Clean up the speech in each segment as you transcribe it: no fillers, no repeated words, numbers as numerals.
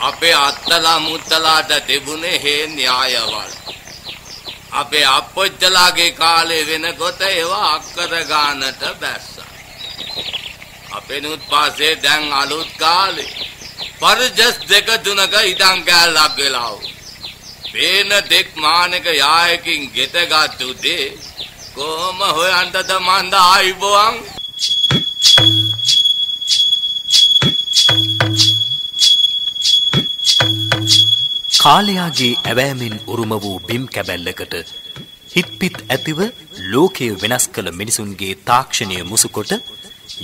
අපේ අත්තලා මුත්තලාට තිබුණේ හේ න්‍යායවල්. අපේ අපොච්චලාගේ කාලේ වෙනකොට ඒවා අක්කර ගානට බැස්සා. අපෙනුත් පස්සේ දැන් අලුත් කාලේ පරිජස් දෙක තුනක ඉඩම් කෑල්ලක් වෙලාව. පේන දෙක් මානක යායකින් ගෙටගත්තු දේ කොහොම හොයන්නද මන්ද ආයිබෝන්. කාලයාගේ ඇවෑමෙන් උරුම වූ බිම් කැබැල්ලකට හිත්පිත් ඇතිව ලෝකය වෙනස් කළ මිනිසුන්ගේ තාක්ෂණය මුසුකොට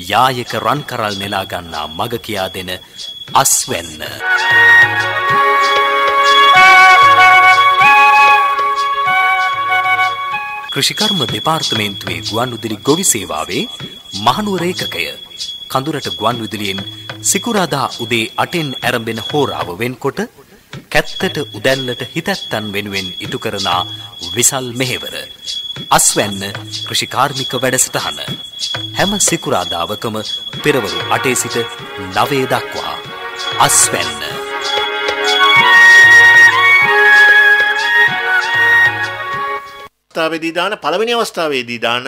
යායක රන් කරල් නෙලා ගන්නා මග කියා දෙන අස්වැන්න. කෘෂිකර්ම දෙපාර්තමේන්තුවේ ගුවන්විදුලි ගොවි සේවාවේ මහනුවර ඒකකය කඳුරට ගුවන්විදුලියෙන් සිකුරාදා උදේ 8න් ආරම්භෙන හෝරාව වෙන්කොට කැත්තට උදැල්ලට හිතැත්තන් වෙනුවෙන් ඉටු කරනා විසල් මෙහෙවර අස්වැන්න කෘෂිකාර්මික වැඩසටහන හැම සිකුරාදාවකම පෙරවරු 8 සිට 9 දක්වා අස්වැන්න. අවස්ථාවේදී දාන පළවෙනි අවස්ථාවේදී දාන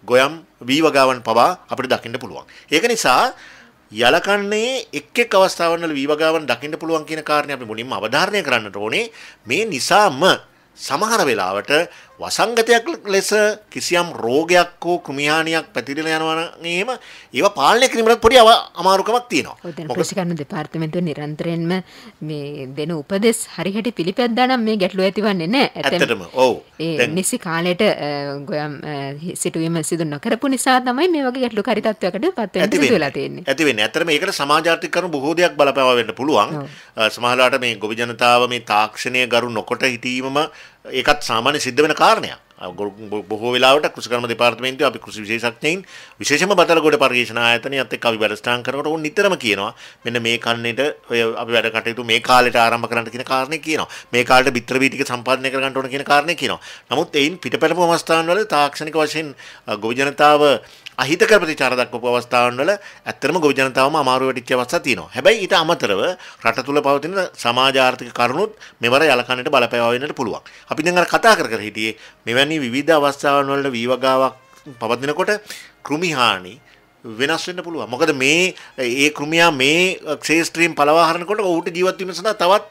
ගොයම් වී වගාවන් පවා අපිට දකින්න පුළුවන්. ඒක නිසා යලකන්නේ එක් එක් අවස්ථාවන් වල වී වගාවන් දකින්න පුළුවන් කියන කාරණේ අපි මුලින්ම අවධාරණය කරන්නට ඕනේ. මේ නිසාම සමහර වෙලාවට වසංගතයක් ලෙස කිසියම් රෝගයක් හෝ කෘමිහානියක් පැතිරලා යනවා නම් එහෙම ඒවා පාලනය කිරීමට පොඩි අමාරුකමක් තියෙනවා. මොකද කෘෂිකර්ම දෙපාර්තමේන්තුව නිරන්තරයෙන්ම මේ දෙන උපදෙස් හරියට පිළිපැද්දා නම් මේ ගැටලුව ඇතිවන්නේ නැහැ. ඇත්තටම ඔව්. ඒ නිසි කාලයට ගොයම් සිටුවීම සිදු නොකරපු නිසා තමයි මේ වගේ ගැටලුකාරී තත්වයකට පත් වෙන්න සිදු වෙලා තියෙන්නේ. ඇති වෙන්නේ. ඇත්තටම මේකට සමාජාර්ථික කරුණු බොහෝ දෙයක් බලපෑවා වෙන්න පුළුවන්. සමහරවිට මේ ගොවි ජනතාව මේ තාක්ෂණය ගරු නොකොට හිටීමම ඒකත් සාමාන්‍ය සිද්ධ වෙන කාරණයක්. බොහෝ වෙලාවට කෘෂිකර්ම දෙපාර්තමේන්තුවේ අපි කෘෂි විශේෂඥයින් විශේෂයෙන්ම බතලගොඩ පරිශන ආයතනයත් එක්ක අපි වැඩසටහන් කරනකොට උන් නිතරම කියනවා මෙන්න මේ කන්නේට ඔය අපි වැඩ කටයුතු මේ කාලෙට ආරම්භ කරන්න කියන කාරණේ කියනවා. මේ කාලෙට බිත්තර වී ටික සම්පාදනය කර ගන්න ඕන කියන කාරණේ කියනවා. නමුත් එයින් පිටපැලපු අවස්ථාන් වල තාක්ෂණික වශයෙන් ගොවි ජනතාව අහිතකර ප්‍රතිචාර දක්වපු අවස්ථාවන් වල ඇත්තටම ගොවි ජනතාවම අමාරු වෙච්ච අවස්ථා තියෙනවා. හැබැයි ඊට අමතරව රට තුල පවතින සමාජ ආර්ථික කරුණුත් මෙවර යලකන්නට බලපෑවා වෙන්නට පුළුවන්. අපි දැන් අර කතා කර හිටියේ මෙවැනි විවිධ අවස්ථාවන් වල වී වගාවක් පවතිනකොට කෘමිහානි වෙනස් වෙන්න පුළුවන්. මොකද මේ ඒ කෘමියා මේ ක්ෂේත්‍රයෙන් පළවා හරිනකොට ඌට ජීවත් වීම සඳහා තවත්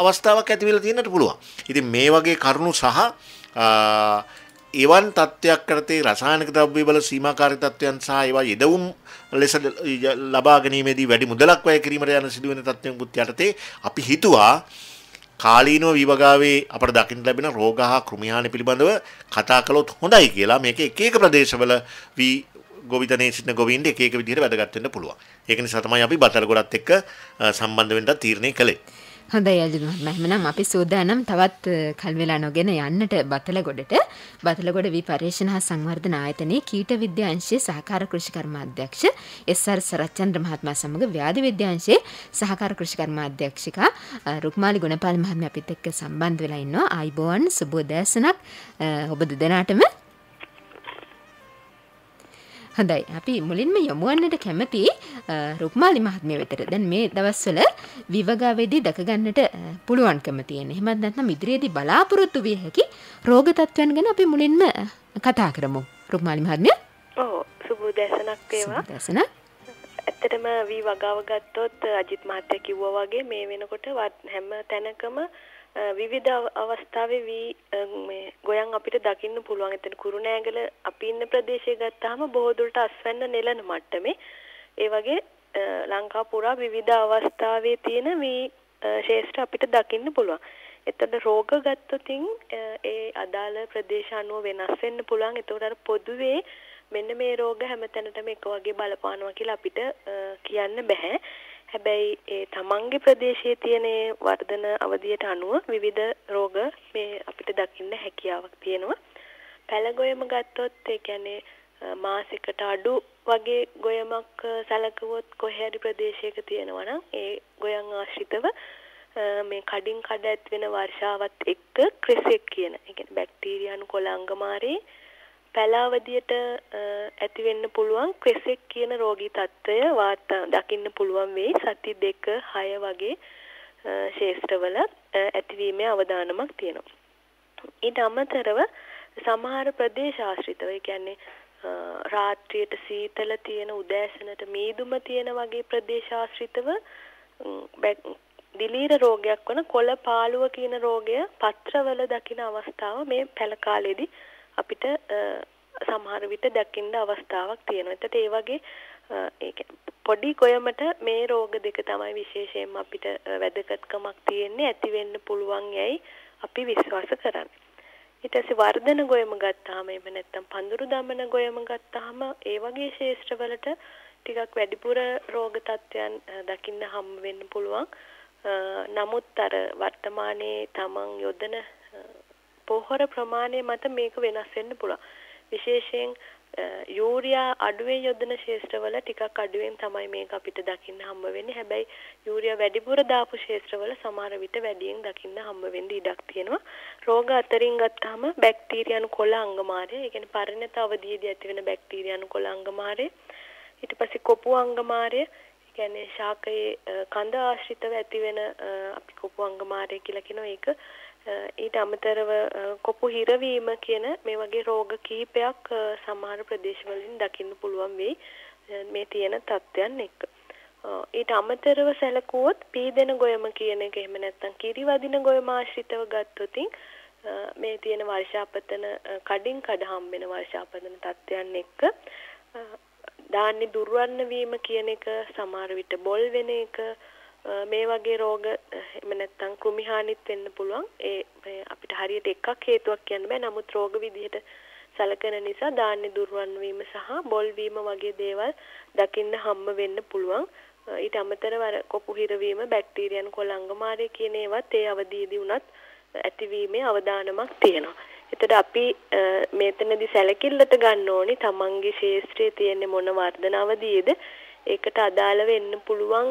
අවස්ථාවක් ඇති වෙලා තියෙන්නට පුළුවන්. ඉතින් මේ වගේ කරුණු සහ එවන් තත්ත්වයක් කරතේ රසායනික ද්‍රව්‍ය වල සීමාකාරී තත්ත්වයන් සහ ඒවා යෙදවුම් ලෙස ලබා ගැනීමේදී වැඩි මුදලක් වැය කිරීමට යන සිදුවෙන තත්ත්වයන් පුත් යටතේ අපි හිතුවා කාලීනව විවගාවේ අපට දකින්න ලැබෙන රෝග හා කෘමිහානි පිළිබඳව කතා කළොත් හොඳයි කියලා. මේක එක එක ප්‍රදේශවල වී ගොවිතැනේ සිටින ගොවීන්ට එක එක විදිහට වැදගත් වෙන්න පුළුවන්. ඒක නිසා තමයි අපි බතලගොඩත් එක්ක සම්බන්ධ වෙන්න තීරණය කළේ. හොඳයි අජිත් මහත්මයා. එහෙනම් අපි සූදානම් තවත් කල් වෙලා නොගෙන යන්නට බතලගොඩට. බතලගොඩ වී පර්යේෂණ හා සංවර්ධන ආයතනයේ කීට විද්‍යාංශයේ සහකාර කෘෂිකර්ම අධ්‍යක්ෂ එස්.ආර්. සරච්චන්ද්‍ර මහත්මයා සමග ව්‍යාධි විද්‍යාංශයේ සහකාර කෘෂිකර්ම අධ්‍යක්ෂිකා රුක්මාලි ගුණපාල මහත්මිය අපිත් එක්ක සම්බන්ධ වෙලා ඉන්නවා. ආයිබෝවන් සුබෝදෑසනක් ඔබ දෙදෙනාටම. හොඳයි, අපි මුලින්ම යොමු වන්නට කැමති රුක්මාලි මහත්මිය වෙතට. දැන් මේ දවස්වල විවගාවේදී දැක ගන්නට පුළුවන්කම තියෙන. එහෙමත් නැත්නම් ඉදිරියේදී බලාපොරොත්තු විය හැකි රෝග තත්ත්වයන් ගැන අපි මුලින්ම කතා කරමු. රුක්මාලි මහත්මිය. ඔව්, සුබෝදෑසනක් වේවා. සුබෝදෑසනක්. ඇත්තටම විවගාව ගත්තොත් අජිත් මහත්තයා කිව්වා වගේ මේ වෙනකොට හැම තැනකම විවිධ අවස්ථාවේ මේ ගොයන් අපිට දකින්න පුළුවන්. එතන කුරුණෑගල අපි ඉන්න ප්‍රදේශය ගත්තාම බොහෝ දුරට අස්වැන්න නෙලන මට්ටමේ ඒ වගේ ලංකා පුරා විවිධ අවස්ථාවේ තියෙන මේ ශේෂ්ඨ අපිට දකින්න පුළුවන්. එතන රෝග ගත්තොතින් ඒ අදාළ ප්‍රදේශ අනුව වෙනස් වෙන්න පුළුවන්. ඒතකොට අර පොදුවේ මෙන්න මේ රෝග හැමතැනටම එක වගේ බලපානවා කියලා අපිට කියන්න බෑ. හැබැයි ඒ තමන්ගේ ප්‍රදේශයේ තියෙන වර්ධන අවධියට අනුව විවිධ රෝග මේ අපිට දකින්න හැකියාවක් තියෙනවා. පැල ගොයම ගත්තොත් ඒ කියන්නේ මාසෙකට අඩු වගේ ගොයමක් සැලකුවොත් කොහේ හරි ප්‍රදේශයක තියෙනවා නම් ඒ ගොයන් ආශ්‍රිතව මේ කඩින් කඩ ඇත් වෙන වර්ෂාවත් එක්ක ක්‍රිසෙක් කියන ඒ කියන්නේ බැක්ටීරියානු කොළ අංගමාරේ පැලාවදියට ඇති වෙන්න පුළුවන් ක්‍රිසෙක් කියන රෝගී තත්ත්වය වාර්තා දකින්න පුළුවන් වෙයි. සති 2 6 වගේ ශේෂ්ත්‍රවල ඇතිවීමේ අවදානමක් තියෙනවා. ඊට අමතරව සමහර ප්‍රදේශ ආශ්‍රිතව ඒ කියන්නේ රාත්‍රියට සීතල තියෙන උදෑසනට මීදුම තියෙන වගේ ප්‍රදේශ ආශ්‍රිතව දිලීර රෝගයක් වන කොළ පාළුව කියන රෝගය පත්‍රවල දකින අවස්ථාව මේ පැල කාලෙදී අපිට සමහර විට දකින්න අවස්ථාවක් තියෙනවා. ඒත් ඒ වගේ පොඩි ගොයමට මේ රෝග දෙක තමයි විශේෂයෙන්ම අපිට වැදගත්කමක් තියෙන්නේ ඇති වෙන්න පුළුවන් යයි අපි විශ්වාස කරන්නේ. ඊට පස්සේ වර්ධන ගොයම ගත්තාම එහෙම නැත්නම් පඳුරු දමන ගොයම ගත්තාම ඒ වගේ ශේෂ්ත්‍රවලට ටිකක් වැඩිපුර රෝග තත්ත්වයන් දකින්න හම් වෙන්න පුළුවන්. නමුත් අර වර්තමානයේ තමන් යොදන පොහොර ප්‍රමාණය මත මේක වෙනස් වෙන්න පුළුවන්. විශේෂයෙන් යූරියා අඩුවෙන් යොදන ශේෂ්ත්‍රවල ටිකක් අඩුවෙන් තමයි මේක අපිට දකින්න හම්බ වෙන්නේ. හැබැයි යූරියා වැඩිපුර දාපු ශේෂ්ත්‍රවල සමහර විට වැඩියෙන් දකින්න හම්බ වෙන්න ඉඩක් තියෙනවා. රෝග අතරින් ගත්තාම බැක්ටීරියානු කොළ අංගමාරය, ඒ කියන්නේ පරිණත අවධියේදී ඇතිවෙන බැක්ටීරියානු කොළ අංගමාරය, ඊට පස්සේ කොපු අංගමාරය, ඒ කියන්නේ ශාකයේ කඳ ආශ්‍රිතව ඇතිවෙන අපි කොපු අංගමාරය කියලා කියනවා. ඒක ඊට අමතරව කොපු හිරවීම කියන මේ වගේ රෝග කීපයක් සමහර ප්‍රදේශවලින් දකින්න පුළුවන් වෙයි මේ තියෙන තත්ත්වයන් එක්ක. ඊට අමතරව සැලකුවොත් පීදෙන ගොයම කියන එක එහෙම නැත්නම් කිරි වදින ගොයම ආශ්‍රිතව ගත්තොත් මේ තියෙන වර්ෂාපතන කඩින් කඩ හම්බෙන වර්ෂාපතන තත්ත්වයන් එක්ක ධාන්‍ය දුර්වර්ණ වීම කියන එක, සමහර විට බොල් වෙන එක, මේ වගේ රෝග එහෙම නැත්නම් කෘමි හානිත් වෙන්න පුළුවන්. ඒ අපිට හරියට එකක් හේතුවක් කියන්න බෑ. නමුත් රෝග විදිහට සැලකෙන නිසා ධාන්‍ය දුර්වර්ණ වීම සහ බොල් වීම වගේ දේවල් දකින්න හම්බ වෙන්න පුළුවන්. ඊට අමතරව අර කොපු හිරවීම, බැක්ටීරියානු කොළ අංගමාරය කියන ඒවත් ඒ අවධියේදී උනත් ඇතිවීමේ අවදානමක් තියෙනවා. එතකොට අපි මෙතනදී සැලකිල්ලට ගන්න ඕනි තමන්ගේ ශේෂ්ත්‍රයේ තියෙන මොන වර්ධන අවධියේද ඒකට අදාළ වෙන්න පුළුවන්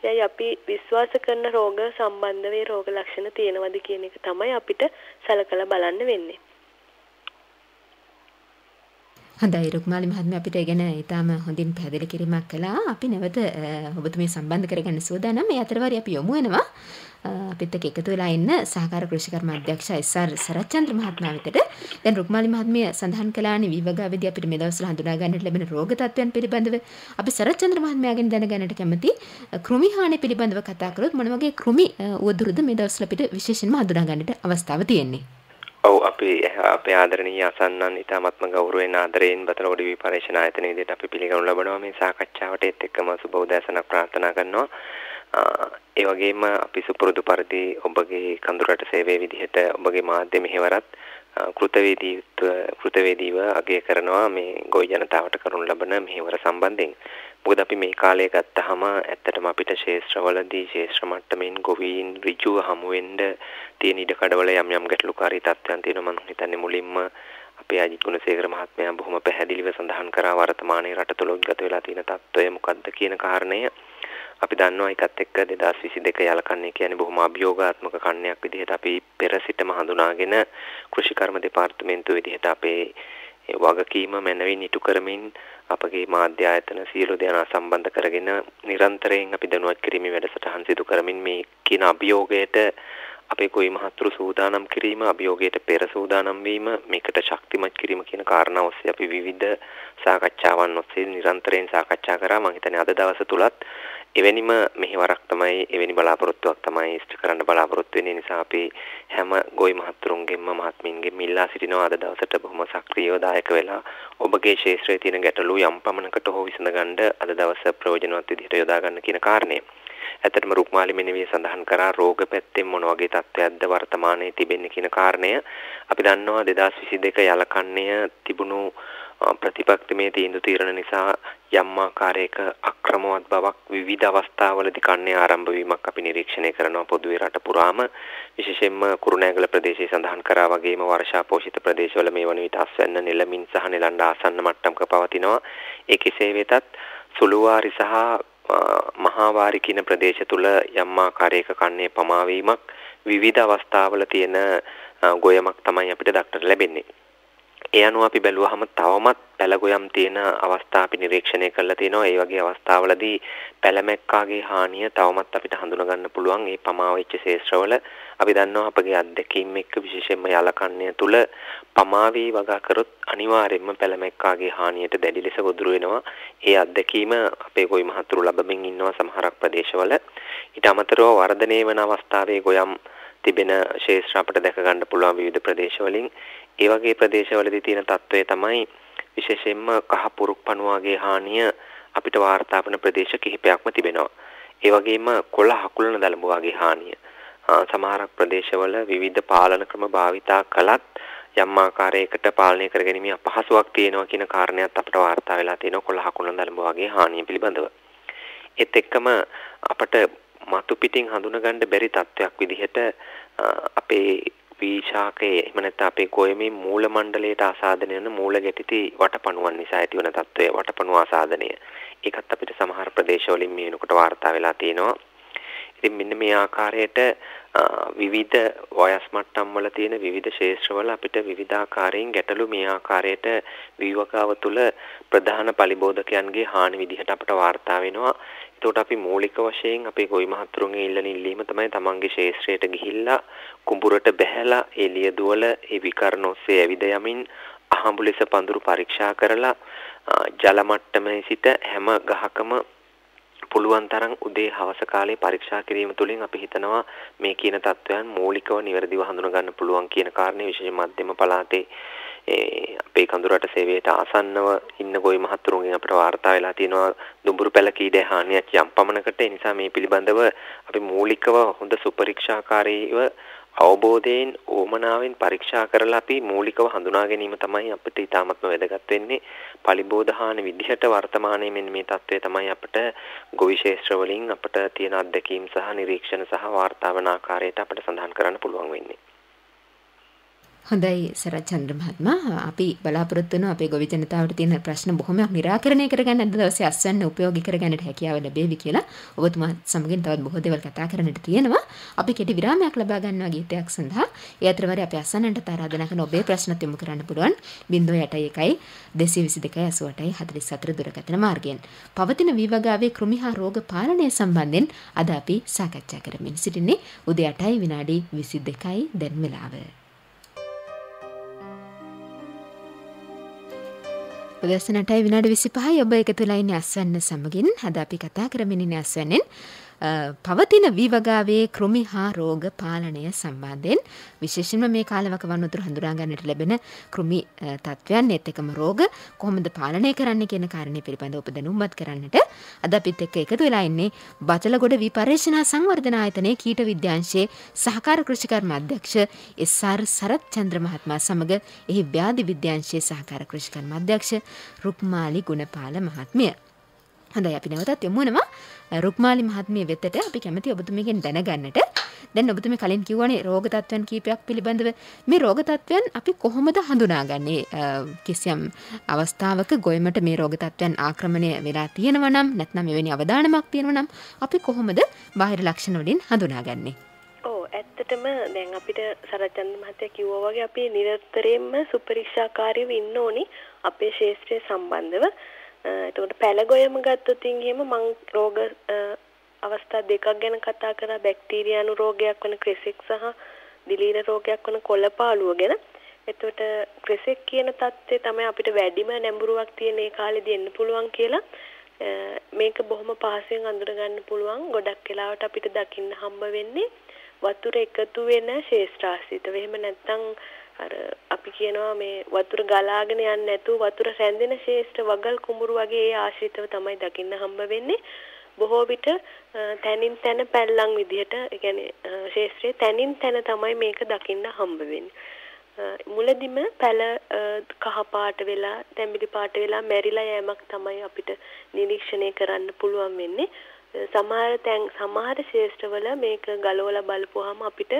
යයි අපි විශ්වාස කරන රෝග සම්බන්ධ වේ රෝග ලක්ෂණ තියෙනවද කියන එක තමයි අපිට සැලකලා බලන්න වෙන්නේ. හොඳයි රුක්මාලි මහත්මිය අපිට ඒ ගැන ඊටාම හොඳින් පැහැදිලි කිරීමක් කළා. අපි නැවත ඔබතුමිය සම්බන්ධ කරගන්න සූදානම්. මේ අතරවාරි අපි යමු වෙනවා අපිත් එක්ක එකතු වෙලා ඉන්න සහකාර කෘෂිකර්ම අධ්‍යක්ෂ එස්.ආර්. සරච්චන්ද්‍ර මහත්මයා වෙතට. දැන් රුක්මාලි මහත්මිය සඳහන් කළානේ විවගාවේදී අපිට මේ දවස්වල හඳුනා ගන්නට ලැබෙන රෝග තත්ත්වයන් පිළිබඳව අපි සරච්චන්ද්‍ර මහත්මයාගෙන් දැනගන්නට කැමති. කෘමි හානි පිළිබඳව කතා කරොත් මොන වගේ කෘමි උවදුරුද මේ දවස්වල අපිට විශේෂයෙන්ම හඳුනා ගන්නට අවස්ථාව තියෙන්නේ? ඔව් අපේ ආදරණීය අසන්නන් ඉතාමත්ම ගෞරවයෙන් ආදරයෙන් බතලගොඩ විපර්යේෂණ ආයතන විදිහට අපි පිළිගනු ලබනවා මේ සාකච්ඡාවට. ඒත් එක්කම සුබ උදෑසනක් ප්‍රාර්ථනා කරනවා. ඒ වගේම අපි සුපුරුදු පරිදි ඔබගේ කඳුරට සේවයේ විදිහට ඔබගේ මාධ්‍ය මෙහෙවරත් කෘතවේදීව අගය කරනවා මේ ගොවි ජනතාවට කරනු ලබන මෙහෙවර සම්බන්ධයෙන්. මොකද අපි මේ කාලය ගත්තාම ඇත්තටම අපිට ශේෂ්ත්‍රවලදී ශේෂ්ත්‍ර මට්ටමින් ගොවීන් ඍජුව හමු වෙන්න තියෙන ඉඩ කඩවල යම් ගැටලුකාරී තත්ත්වයන් තියෙනවා. මම හිතන්නේ මුලින්ම අපේ අජිත් ගුණසේකර මහත්මයා බොහොම පැහැදිලිව සඳහන් කරා වර්තමානයේ රට තුළ උද්ගත වෙලා තියෙන තත්ත්වය මොකක්ද කියන කාරණය. අපි දන්නවා ඒකත් එක්ක 2022 යලකන්නේ කියන්නේ බොහොම අභියෝගාත්මක කන්නයක් විදිහට අපි පෙර සිටම හඳුනාගෙන කෘෂිකර්ම දෙපාර්තමේන්තුව විදිහට අපේ වගකීම මැනවින් ඉටු කරමින් අපගේ මාධ්‍ය ආයතන සියලු දෙනා සම්බන්ධ කරගෙන නිරන්තරයෙන් අපි දැනුවත් කිරීමේ වැඩසටහන් සිදු කරමින් මේ කියන අභියෝගයට අපේ ගොවි මහතුරු සූදානම් කිරීම, අභියෝගයට පෙර සූදානම් වීම, මේකට ශක්තිමත් කිරීම කියන කාරණා ඔස්සේ අපි විවිධ සාකච්ඡාවන් ඔස්සේ නිරන්තරයෙන් සාකච්ඡා කරා. මම හිතන්නේ අද දවස තුලත් එවැනිම මෙහෙවරක් තමයි, එවැනි බලාපොරොත්තුවක් තමයි ඉෂ්ට කරන්න බලාපොරොත්තු වෙන්නේ. නිසා අපි හැම ගොවි මහතුරුන්ගෙන්ම මහත්මින්ගෙන් ඉල්ලා සිටිනවා අද දවසට බොහොම සක්‍රියව දායක වෙලා ඔබගේ ශේෂ්ත්‍රයේ තියෙන ගැටලු යම් පමණකට හෝ විසඳගන්න අද දවස ප්‍රයෝජනවත් විදිහට යොදා ගන්න කියන කාරණය. ඇත්තටම රුක්මාලි මෙනෙවිය සඳහන් කරා රෝග පැත්තෙන් මොන වගේ තත්ත්වයක්ද වර්තමානයේ තිබෙන්නේ කියන කාරණය. අපි දන්නවා 2022 යලකන්නේ තිබුණු ප්‍රතිපක්තිමේ තීන්දුව తీරන නිසා යම් ආකාරයක අක්‍රමවත් බවක් විවිධ අවස්ථාවලදී කන්නේ ආරම්භ වීමක් අපි නිරීක්ෂණය කරනවා පොදුවේ රට පුරාම. විශේෂයෙන්ම කුරුණෑගල ප්‍රදේශයේ සඳහන් කරා වගේම වර්ෂා පෝෂිත ප්‍රදේශවල මේ වන විට අස්වැන්න නෙළමින් සහ නෙළඬ ආසන්න මට්ටමක පවතිනවා. ඒ කෙසේ වෙතත් සුළුවාරි සහ මහාවාරි කියන ප්‍රදේශ තුල යම් ආකාරයක කන්නේ පමාවීමක් විවිධ අවස්ථාවල තියෙන ගොයමක් තමයි අපිට දක්නට ලැබෙන්නේ. ඒ අනුව අපි බැලුවහම තවමත් පැලගොයම් තියෙන අවස්ථා අපි නිරීක්ෂණය කරලා තියෙනවා. ඒ වගේ අවස්ථාවලදී පැලමැක්කාගේ හානිය තවමත් අපිට හඳුනා ගන්න පුළුවන්. මේ පමා වෙච්ච ශේෂ්ත්‍රවල අපි දන්නවා අපගේ අත්දැකීම් එක්ක විශේෂයෙන්ම යලකන්නේ තුල පමාවී වගා කරොත් අනිවාර්යයෙන්ම පැලමැක්කාගේ හානියට දැඩි ලෙස ගොදුරු වෙනවා. ඒ අත්දැකීම අපේ ගොවි මහතුරු ලැබමින් ඉන්නවා සමහරක් ප්‍රදේශවල. ඊට අමතරව වර්ධනය වන අවස්ථාවේ ගොයම් තිබෙන ශේෂ්ත්‍ර අපිට දැක ගන්න පුළුවන් විවිධ ප්‍රදේශවලින්. ඒ වගේ ප්‍රදේශවලදී තියෙන තත්ත්වය තමයි විශේෂයෙන්ම කහ පුරුක් පණුවාගේ හානිය අපිට වාර්තා වන ප්‍රදේශ කිහිපයක්ම තිබෙනවා. ඒ වගේම කොළ හකුලන දලඹුවාගේ හානිය සමහරක් ප්‍රදේශවල විවිධ පාලන ක්‍රම භාවිතා කළත් යම් ආකාරයකට පාලනය කරගැනීමේ අපහසුාවක් තියෙනවා කියන කාරණයක් අපිට වාර්තා වෙලා තියෙනවා කොළ හකුලන දලඹුවාගේ හානිය පිළිබඳව. ඒත් එක්කම අපට මතු පිටින් හඳුනගන්න බැරි තත්ත්වයක් විදිහට අපේ වීශාකයේ එහෙම නැත්නම් අපේ ගොයමේ මූල මණ්ඩලයට ආසාදනය වෙන මූල ගැටිති වටපණුවන් නිසා ඇතිවන තත්ත්වය වටපණුව ආසාදනය. ඒකත් අපිට සමහර ප්‍රදේශවලින් මේ වෙනකොට වාර්තා වෙලා තියෙනවා. ඉතින් මෙන්න මේ ආකාරයට විවිධ වයස් මට්ටම් වල තියෙන විවිධ ශේෂ්ත්‍රවල අපිට විවිධාකාරයෙන් ගැටලු මේ ආකාරයට විවකාව තුළ ප්‍රධාන පලිබෝධකයන්ගේ හානි විදිහට අපට වාර්තා වෙනවා. එතකොට අපි මූලික වශයෙන් අපේ ගොවි මහතුරුන්ගේ ඉල්ලන ඉල්ලීම තමයි තමන්ගේ ශේෂ්ත්‍රයට ගිහිල්ලා කුඹුරට බැහැලා එළිය දුවල ඒ විකරණ ඔස්සේ ඇවිද යමින් අහඹු ලෙස පඳුරු පරීක්ෂා කරලා ජල මට්ටමේ සිට හැම ගහකම පුළුවන් තරම් උදේ හවස කාලේ පරීක්ෂා කිරීම තුළින් අපි හිතනවා මේ කියන තත්වයන් මූලිකව නිවැරදිව හඳුනා ගන්න පුළුවන් කියන කාරණේ විශේෂයෙන් මධ්‍යම පළාතේ අපේ කඳුරට සේවයට ආසන්නව ඉන්න ගොවි මහතුරුන්ගෙන් අපට වාර්තා වෙලා තියෙනවා දුඹුරු පැල කීඩේ හානියක් යම් පමණකට. ඒ නිසා මේ පිළිබඳව අපි මූලිකව හොඳ සුපරීක්ෂාකාරීව අවබෝධයෙන් ඕමනාවෙන් පරීක්ෂා කරලා අපි මූලිකව හඳුනා ගැනීම තමයි අපිට ඉතාමත්ම වැදගත් වෙන්නේ. පලිබෝධහාන විදිහට වර්තමානයේ මෙන්න මේ තත්ත්වය තමයි අපිට ගොවි ශේෂ්ත්‍ර වලින් අපිට තියෙන අත්දැකීම් සහ නිරීක්ෂණ සහ වාර්තා වන ආකාරයට අපිට සඳහන් කරන්න පුළුවන් වෙන්නේ. හොඳයි සරත් චන්ද්‍ර මහත්මයා, අපි බලාපොරොත්තු වෙනවා අපේ ගොවි ජනතාවට තියෙන ප්‍රශ්න බොහොමයක් निराකරණය කරගන්න අද දවසේ අස්වැන්න උපයෝගී කරගන්නට හැකියාව ලැබෙවි කියලා ඔබතුමා සමගින් තවත් බොහෝ දේවල් කතා කරන්නට තියෙනවා. අපි කෙටි විරාමයක් ලබා ගන්නවා ගීතයක් සඳහා. ඒ අතරවරේ අපි අසන්නට ආරාධනා කරන ඔබේ ප්‍රශ්න යොමු කරන්න පුළුවන් 081 222 88 44 දුරකථන මාර්ගයෙන්. පවතින වීවගාවේ කෘමි හා රෝග පාලනය සම්බන්ධයෙන් අද අපි සාකච්ඡා කරමින් සිටින්නේ. උදේ 8යි විනාඩි 22යි දැන් වෙලාව. උදැසනටයි විනාඩි 25යි ඔබ එකතු වෙලා ඉන්නේ අස්වැන්න සමගින්. අද අපි කතා කරමින් ඉන්නේ අස්වැන්නෙන් පවතින වීවගාවේ කෘමි හා රෝග පාලනය සම්බන්ධයෙන්. විශේෂයෙන්ම මේ කාලවකවන් උතුර හඳුනා ගන්නට ලැබෙන කෘමි තත්ත්වයන් ඒත් එකම රෝග කොහොමද පාලනය කරන්නේ කියන කාරණේ පිළිබඳව ඔබ දැනුම්පත් කරන්නට අද අපිත් එක්ක එකතු වෙලා ඉන්නේ බතලගොඩ විපර්යේෂණ සංවර්ධන ආයතනයේ කීට විද්‍යාංශයේ සහකාර කෘෂිකර්ම අධ්‍යක්ෂ එස්.ආර්. සරත් චන්ද්‍ර මහත්මයා සමග එහි ව්‍යාධි විද්‍යාංශයේ සහකාර කෘෂිකර්ම අධ්‍යක්ෂ රුක්මාලි ගුණපාල මහත්මිය. හොඳයි, අපි නැවතත් යමු වෙනවා රුක්මාලි මහත්මිය වෙතට. අපි කැමති ඔබතුමීගෙන් දැනගන්නට. දැන් ඔබතුමී කලින් කිව්වනේ රෝග තත්ත්වයන් කීපයක් පිළිබඳව. මේ රෝග තත්ත්වයන් අපි කොහොමද හඳුනාගන්නේ? කිසියම් අවස්ථාවක ගොයමට මේ රෝග තත්ත්වයන් ආක්‍රමණය වෙලා තියෙනවා නම් නැත්නම් එවැනි අවදානමක් තියෙනවා නම් අපි කොහොමද බාහිර ලක්ෂණ වලින් හඳුනාගන්නේ? ඇත්තටම දැන් අපිට සරච්චන්ද්‍ර මහත්තයා කිව්වා වගේ අපි නිරන්තරයෙන්ම සුපරීක්ෂාකාරීව ඉන්න ඕනි අපේ ශාස්ත්‍රය සම්බන්ධව. එතකොට පැලගොයම ගත්තොත් එහෙම මං රෝග අවස්ථා දෙකක් ගැන කතා කරා. බැක්ටීරියානු රෝගයක් වන ක්‍රෙසෙක් සහ දිලීර රෝගයක් වන කොළපාළුව ගැන. එතකොට ක්‍රෙසෙක් කියන තත්ත්වය තමයි අපිට වැඩිම නැඹුරුවක් තියෙන ඒ කාලෙදී එන්න පුළුවන් කියලා. මේක බොහොම පහසුවෙන් අඳුර ගන්න පුළුවන්. ගොඩක් වෙලාවට අපිට දකින්න හම්බ වෙන්නේ වතුර එකතු වෙන ශේෂ්ත්‍රාශ්‍රිතව. එහෙම නැත්නම් අර අපි කියනවා මේ වතුර ගලාගෙන යන්නේ නැතුව වතුර රැඳෙන ශේෂ්ත්‍ර වගල් කුඹුරු වගේ ඒ ආශ්‍රිතව තමයි දකින්න හම්බ වෙන්නේ. බොහෝ විට තනින් තන පැල්ලම් විදිහට, ඒ කියන්නේ ශේෂ්ත්‍රයේ තනින් තන තමයි මේක දකින්න හම්බ වෙන්නේ. මුලදිම පැල කහ පාට වෙලා, තැඹිලි පාට වෙලා මැරිලා යෑමක් තමයි අපිට නිරීක්ෂණය කරන්න පුළුවන් වෙන්නේ. සමහර ශේෂ්ත්‍රවල මේක ගලවලා බලපුවාම අපිට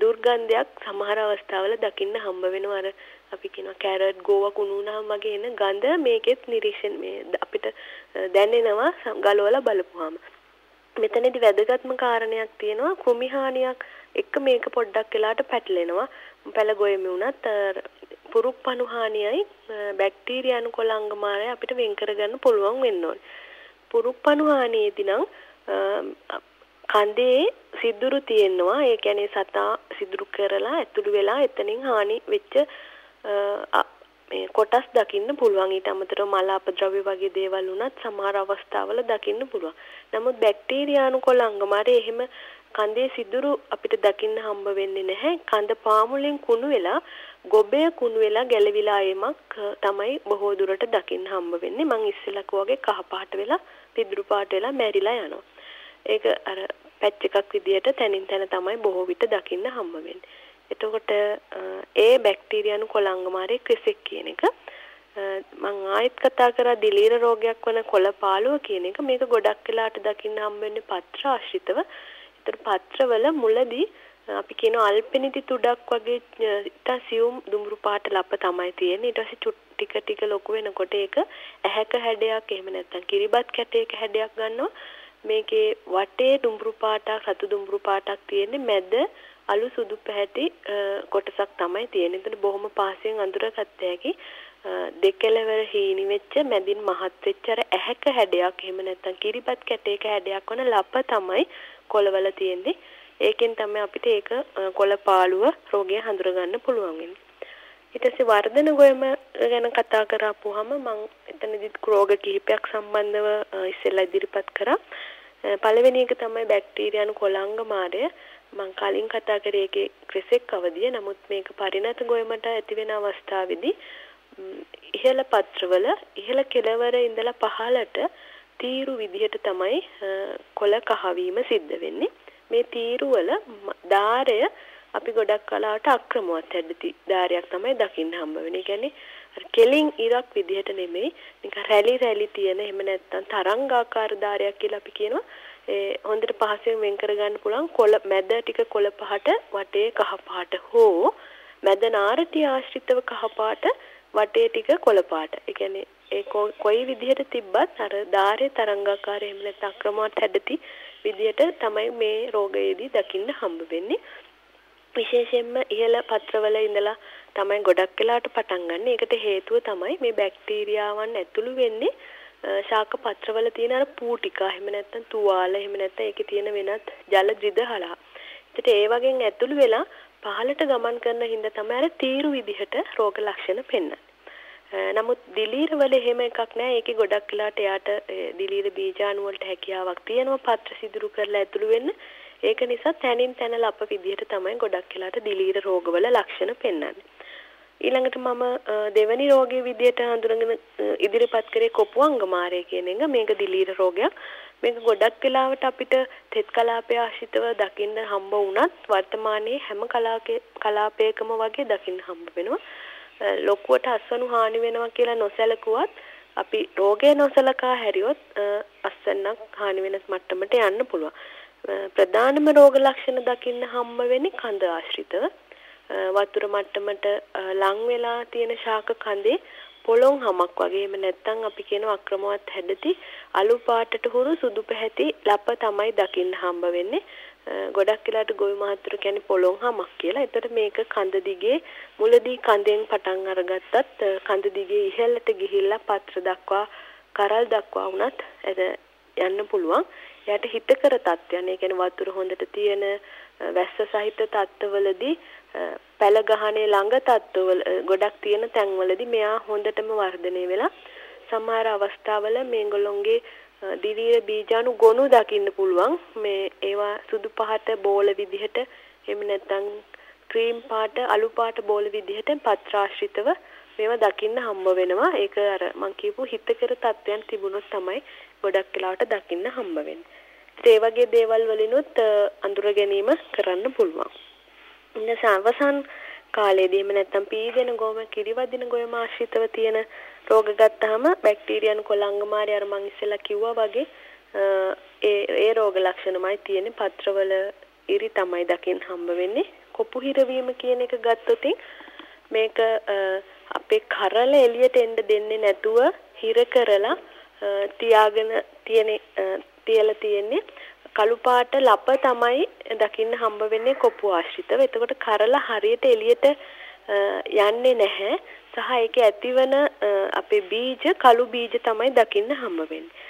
දුර්ගන්ධයක් සමහර අවස්ථාවල දකින්න හම්බ වෙනවා. අර අපි කියනවා කැරට් ගෝවා කුණුනාම වගේ එන ගඳ මේකෙත් නිරීක්ෂණ මේ අපිට දැනෙනවා ගලවලා බලපුවාම. මෙතනදී වැදගත්ම කාරණයක් තියෙනවා. කෘමි හානියක් එක්ක මේක පොඩ්ඩක් වෙලාට පැටලෙනවා. පැල ගොයමේ වුණත් පුරුක්පණු හානියයි බැක්ටීරියානු කොළංගමාරය අපිට වෙන් කරගන්න පුළුවන් වෙන්න ඕනේ. පුරුක්පණු හානියේදී නම් කඳේ සිදුරු තියෙනවා. ඒ කියන්නේ සතා සිදුරු කරලා ඇතුළු වෙලා එතනින් හානි වෙච්ච මේ කොටස් දකින්න පුළුවන්. ඊට අමතරව මල අපද්‍රව්‍ය වගේ දේවල් උනත් සමහර අවස්ථාවල දකින්න පුළුවන්. නමුත් බැක්ටීරියානු කොළංගමාරේ එහෙම කඳේ සිදුරු අපිට දකින්න හම්බ වෙන්නේ නැහැ. කඳ පාමුලෙන් කුණු වෙලා ගොබය කුණු වෙලා ගැලවිලා එමක් තමයි බොහෝ දුරට දකින්න හම්බ වෙන්නේ. මං ඉස්සෙල්ලා කෝගේ කහ පාට වෙලා පිදුරු පාට වෙලා මැරිලා යනවා. ඒක අර පැච් එකක් විදියට තනින් තන තමයි බොහෝ විට දකින්න හම්බ වෙන්නේ. එතකොට ඒ බැක්ටීරියානු කොළංගමාරේ ක්‍රිසෙක් කියන එක මම ආයෙත් කතා කරා දිලීර රෝගයක් වන කොළපාළුව කියන එක. මේක ගොඩක් වෙලාට දකින්න හම්බ වෙන්නේ පත්‍ර ආශ්‍රිතව. ඒතර පත්‍රවල මුලදී අපි කියන අල්පෙනිති තුඩක් වගේ සියුම් දුඹුරු පාට ලප තමයි තියෙන්නේ. ඊට පස්සේ ටික ටික ලොකු වෙනකොට ඒක ඇහැක හැඩයක් එහෙම නැත්නම් කිරිබත් කැටයක හැඩයක් ගන්නවා. මේකේ වටේ දුඹුරු පාටක් රතු දුඹුරු පාටක් තියෙන්නේ. මැද අලු සුදු පැහැති කොටසක් තමයි තියෙන්නේ. එතන බොහොම පහසෙන් අඳුරගත්ත හැකි දෙකලවර හීනි වෙච්ච මැදින් මහත් වෙච්ච අර ඇහැක හැඩයක් එහෙම නැත්නම් කිරිබත් කැටයක හැඩයක් වන ලප තමයි කොළවල තියෙන්නේ. ඒකෙන් තමයි අපිට ඒක කොළපාළුව රෝගය හඳුනගන්න පුළුවන් වෙන්නේ. ඊට පස්සේ වර්ධන ගොයම ගැන කතා කරපුවාම මම එතනදි රෝග කිහිපයක් සම්බන්ධව ඉස්සෙල්ලා ඉදිරිපත් කරා. පළවෙනි එක තමයි බැක්ටීරියානු කොළංගමාරය. මම කලින් කතා කරේ ඒකේ ක්‍රිසෙක් අවදිය. නමුත් මේක පරිණත ගොයමට ඇති වෙන අවස්ථාවේදී ඉහළ පත්‍රවල ඉහළ කෙළවර ඉඳලා පහළට තීරු විදිහට තමයි කොළ කහවීම සිද්ධ වෙන්නේ. මේ තීරු වල ධාරය අපි ගොඩක් කලාවට අක්‍රමවත් හැඩති ධාරයක් තමයි දකින්න හම්බ වෙන්නේ. ඒ කියන්නේ කෙලින් ඉරක් විදිහට නෙමෙයි නිකන් රැලි රැලි තියෙන එහෙම නැත්නම් තරංගාකාර ධාරයක් කියලා අපි කියනවා. ඒ හොඳට පහසෙන් වෙන් කරගන්න පුළුවන් කොළ මැද ටික කොළ පහට වටේ කහ පාට හෝ මැද නාරටි ආශ්‍රිතව කහ පාට වටේ ටික කොළ පාට. ඒ කියන්නේ ඒ කොයි විදිහට තිබ්බත් අර ධාරේ තරංගාකාර එහෙම නැත්නම් අක්‍රමවත් හැඩති විදිහට තමයි මේ රෝගයේදී දකින්න හම්බ වෙන්නේ. විශේෂයෙන්ම ඉහළ පත්‍රවල ඉඳලා තමයි ගොඩක් වෙලාට පටන් ගන්න. ඒකට හේතුව තමයි මේ බැක්ටීරියාවන් ඇතුළු වෙන්නේ ශාක පත්‍රවල තියෙන අර පූ ටික එහෙම නැත්නම් තුවාල එහෙම නැත්නම් ඒකේ තියෙන වෙනත් ජල ද්විද හරහා. ඒකට ඒ වගේන් ඇතුළු වෙලා පහළට ගමන් කරන හින්දා තමයි අර තීරු විදිහට රෝග ලක්ෂණ පෙන්වන්නේ. නමුත් දිලීර වල එහෙම එකක් නැහැ. ඒකේ ගොඩක් වෙලාට යාට දිලීර බීජාණු වලට හැකියාවක් තියෙනවා පත්‍ර සිදුරු කරලා ඇතුළු වෙන්න. ඒක නිසා තනින් තන ලප විදිහට තමයි ගොඩක් වෙලාට දිලීර රෝගවල ලක්ෂණ පෙන්වන්නේ. ඊළඟට මම දෙවැනි රෝගයේ විදිහට හඳුනගෙන ඉදිරිපත් කරේ කොපුවංගමාරය කියන එක. මේක දිලීර රෝගයක්. මේක ගොඩක් වෙලාවට අපිට තෙත් කලාපය ආශ්‍රිතව දකින්න හම්බ වුණත් වර්තමානයේ හැම කලාපයකම වගේ දකින්න හම්බ වෙනවා. ලොකුවට අස්වනු හානි වෙනවා කියලා නොසැලකුවත් අපි රෝගය නොසලකා හැරියොත් අස්වැන්නක් හානි වෙන මට්ටමට යන්න පුළුවන්. ප්‍රධානම රෝග ලක්ෂණ දකින්න හම්බ වෙන්නේ කඳ ආශ්‍රිතව. වතුර මට්ටමට ලං වෙලා තියෙන ශාක කඳේ පොළොන් හමක් වගේ එහෙම නැත්නම් අපි කියන අක්‍රමවත් හැඩති අලු පාටට හුරු සුදු පැහැති ලප තමයි දකින්න හම්බ වෙන්නේ. ගොඩක් වෙලාට ගොවි මහතුරු කියන්නේ පොළොන් හමක් කියලා. ඒතර මේක කඳ දිගේ මුලදී කඳෙන් පටන් අරගත්තත් කඳ දිගේ ඉහළට ගිහිල්ලා පත්‍ර දක්වා කරල් දක්වා වුණත් යන්න පුළුවන්. එයාට හිතකර තත්ත්වයන් ඒ කියන්නේ වතුර හොඳට තියෙන වැස්ස සහිත තත්ත්වවලදී පැල ගහනේ ළඟ තත්ත්වවල ගොඩක් තියෙන තැන්වලදී මෙයා හොඳටම වර්ධනය වෙලා සමහර අවස්ථාවල මේගොල්ලොන්ගේ දිවීර බීජාණු ගොනු දකින්න පුළුවන්. මේ ඒවා සුදු පහට බෝල විදිහට එහෙම නැත්නම් ක්‍රීම් පාට අලු පාට බෝල විදිහට පත්‍රාශ්‍රිතව මේවා දකින්න හම්බ වෙනවා. ඒක අර මං කියපු හිතකර තත්ත්වයන් තිබුණොත් තමයි ගොඩක් වෙලාවට දකින්න හම්බ වෙන්නේ. ඒ වගේ දේවල් වලිනුත් අඳුර ගැනීම කරන්න පුළුවන්. ඉන්න අවසන් කාලේදී එහෙම නැත්නම් පීගෙන ගොම කිරිවදින ගොයම ආශ්‍රිතව තියෙන රෝග ගත්තාම බැක්ටීරියානු කොළංගමාරය අර මං ඉස්සෙල්ලා කිව්වා වගේ ඒ රෝග ලක්ෂණමයි තියෙන්නේ. පත්‍රවල ඉරි තමයි දකින්න හම්බ වෙන්නේ. කොපු හිරවීම කියන එක ගත්තොත් මේක අපේ කරල එළියට එන්න දෙන්නේ නැතුව හිර කරලා තියාගෙන තියලා තියෙන්නේ. කළු පාට ලප තමයි දකින්න හම්බ වෙන්නේ කොපු ආශ්‍රිතව. එතකොට කරලා හරියට එළියට යන්නේ නැහැ. සහ ඒකේ ඇතිවන අපේ බීජ කළු බීජ තමයි දකින්න හම්බ වෙන්නේ.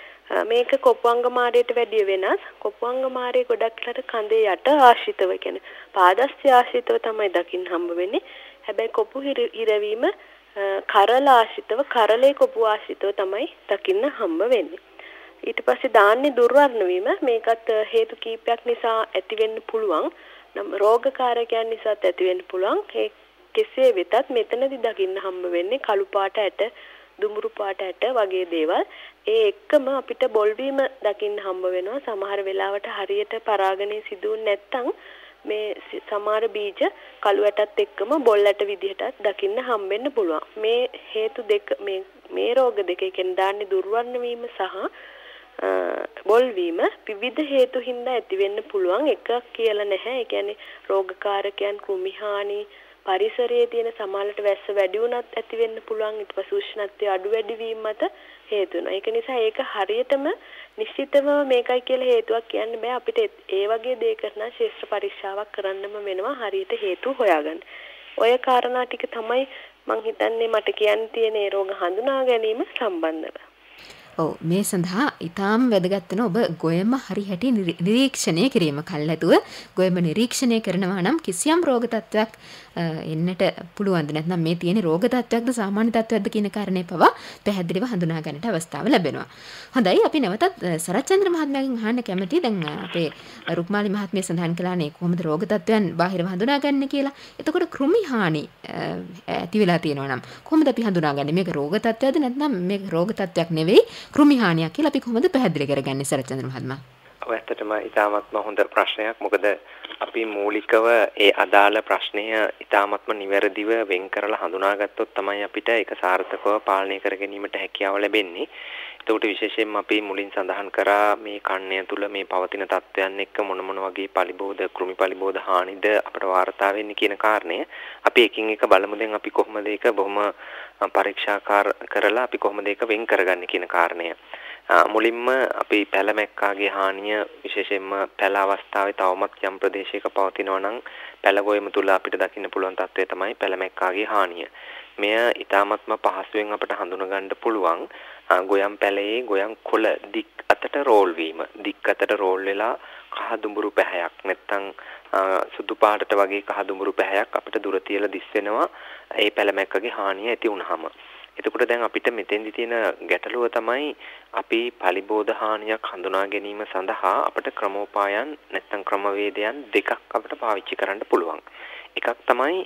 මේක කොපුවංග මාරයට වැඩිය වෙනස්. කොපුවංග මාරේ ගොඩක් වෙලාට කඳේ යට ආශ්‍රිතව කියන්නේ පාදස්ත්‍ය ආශ්‍රිතව තමයි දකින්න හම්බ වෙන්නේ. හැබැයි කොපු හිරවීම කරල ආශ්‍රිතව කරලේ කොපු ආශ්‍රිතව තමයි දකින්න හම්බ වෙන්නේ. ඊට පස්සේ දාන්නේ දුර්වර්ණ වීම මේකත් හේතු කීපයක් නිසා ඇති වෙන්න පුළුවන්. නම් රෝගකාරකයන් නිසාත් ඇති වෙන්න පුළුවන්. ඒ කෙසේ වෙතත් මෙතනදී දකින්න හම්බ වෙන්නේ කළු පාට ඇට, දුඹුරු පාට ඇට වගේ දේවල්. ඒ එක්කම අපිට බොල්වීම දකින්න හම්බ වෙනවා. සමහර වෙලාවට හරියට පරාගණය සිදුුනේ නැත්නම් මේ සමහර බීජ කළු ඇටත් එක්කම බොල් ඇට විදිහටත් දකින්න හම්බෙන්න පුළුවන්. මේ හේතු දෙක මේ රෝග දෙක කියන්නේ දාන්නේ දුර්වර්ණ වීම සහ බොල්වීම විවිධ හේතු හින්දා ඇති වෙන්න පුළුවන්. එකක් කියලා නැහැ. ඒ කියන්නේ රෝගකාරකයන්, කෘමිහානි, පරිසරයේ තියෙන සමාලට වැස්ස වැඩි වුණත් ඇති වෙන්න පුළුවන්. ඊට පස්සේ උෂ්ණත්වය අඩු වැඩි වීම මත හේතු වෙනවා. ඒක නිසා ඒක හරියටම නිශ්චිතව මේකයි කියලා හේතුවක් කියන්න බෑ. අපිට ඒ වගේ දෙයකට නම් ශාස්ත්‍ර පරීක්ෂාවක් කරන්නම වෙනවා හරියට හේතු හොයාගන්න. ඔය කාරණා ටික තමයි මං හිතන්නේ මට කියන්න තියෙන ඒ රෝග හඳුනා ගැනීම සම්බන්ධව. ඔව් මේ සඳහා ඊටාම් වැදගත් වෙන ඔබ ගොයම හරි හැටි නිරීක්ෂණය කිරීම කල්ැතුව ගොයම නිරීක්ෂණය කරනවා නම් කිසියම් රෝග තත්ත්වයක් එන්නට පුළුවන්ද නැත්නම් මේ තියෙන රෝග තත්ත්වයක්ද සාමාන්‍ය තත්ත්වයක්ද කියන කාරණේ පවා පැහැදිලිව හඳුනා ගන්නට අවස්ථාව ලැබෙනවා. හොඳයි අපි නැවතත් සරච්චන්ද්‍ර මහත්මයාගෙන් අහන්න කැමතියි. දැන් අපේ රුක්මාලි මහත්මිය සඳහන් කළානේ කොහොමද රෝග තත්ත්වයන් බාහිරව හඳුනා ගන්න කියලා. එතකොට කෘමි හානි ඇති වෙලා තියෙනවා නම් කොහොමද අපි හඳුනාගන්නේ මේක රෝග තත්ත්වයක්ද නැත්නම් මේක රෝග තත්ත්වයක් නෙවෙයි කෘමි හානියක් කියලා අපි කොහොමද පැහැදිලි කරගන්නේ සරච්චන්ද්‍ර මහත්මයා? ඔව් ඇත්තටම ඉතාමත්ම හොඳ ප්‍රශ්නයක්. මොකද අපි මූලිකව ඒ අදාළ ප්‍රශ්නය ඉතාමත්ම නිවැරදිව වෙන් කරලා හඳුනාගත්තොත් තමයි අපිට ඒක සාර්ථකව පාලනය කර ගැනීමට හැකියාව ලැබෙන්නේ. එතකොට විශේෂයෙන්ම අපි මුලින් සඳහන් කරා මේ කණ්ණය තුල මේ පවතින තත්ත්වයන් එක්ක මොන වගේ පලිබෝධ කෘමි පලිබෝධ හානිද අපට වාර්තා වෙන්නේ කියන කාරණය අපි එකින් එක බලමු. දැන් අපි කොහොමද ඒක බොහොම පරීක්ෂා කරලා අපි කොහොමද ඒක වෙන් කරගන්නේ කියන කාරණය. මුලින්ම අපි පැලමැක්කාගේ හානිය විශේෂයෙන්ම පැල අවස්ථාවේ තවමත් යම් ප්‍රදේශයක පවතිනවා නම් පැල ගොයම තුල අපිට දකින්න පුළුවන් තත්ත්වය තමයි පැලමැක්කාගේ හානිය. මෙය ඊටාත්ම පහසුවෙන් අපට හඳුනා ගන්න පුළුවන් ගොයම් පැලේ ගොයම් කොළ දික් අතට රෝල් වීම. දික් අතට රෝල් වෙලා කහ දුඹුරු පැහැයක් නැත්තම් සුදු පාටට වගේ කහ දුඹුරු පැහැයක් අපිට දුර තියලා දිස් වෙනවා ඒ පැලමැක්කගේ හානිය ඇති වුනහම. එතකොට දැන් අපිට මෙතෙන්දි තියෙන ගැටලුව තමයි අපි පලිබෝධ හානියක් හඳුනා ගැනීම සඳහා අපිට ක්‍රමෝපායන් නැත්නම් ක්‍රමවේදයන් දෙකක් අපිට පාවිච්චි කරන්න පුළුවන්. එකක් තමයි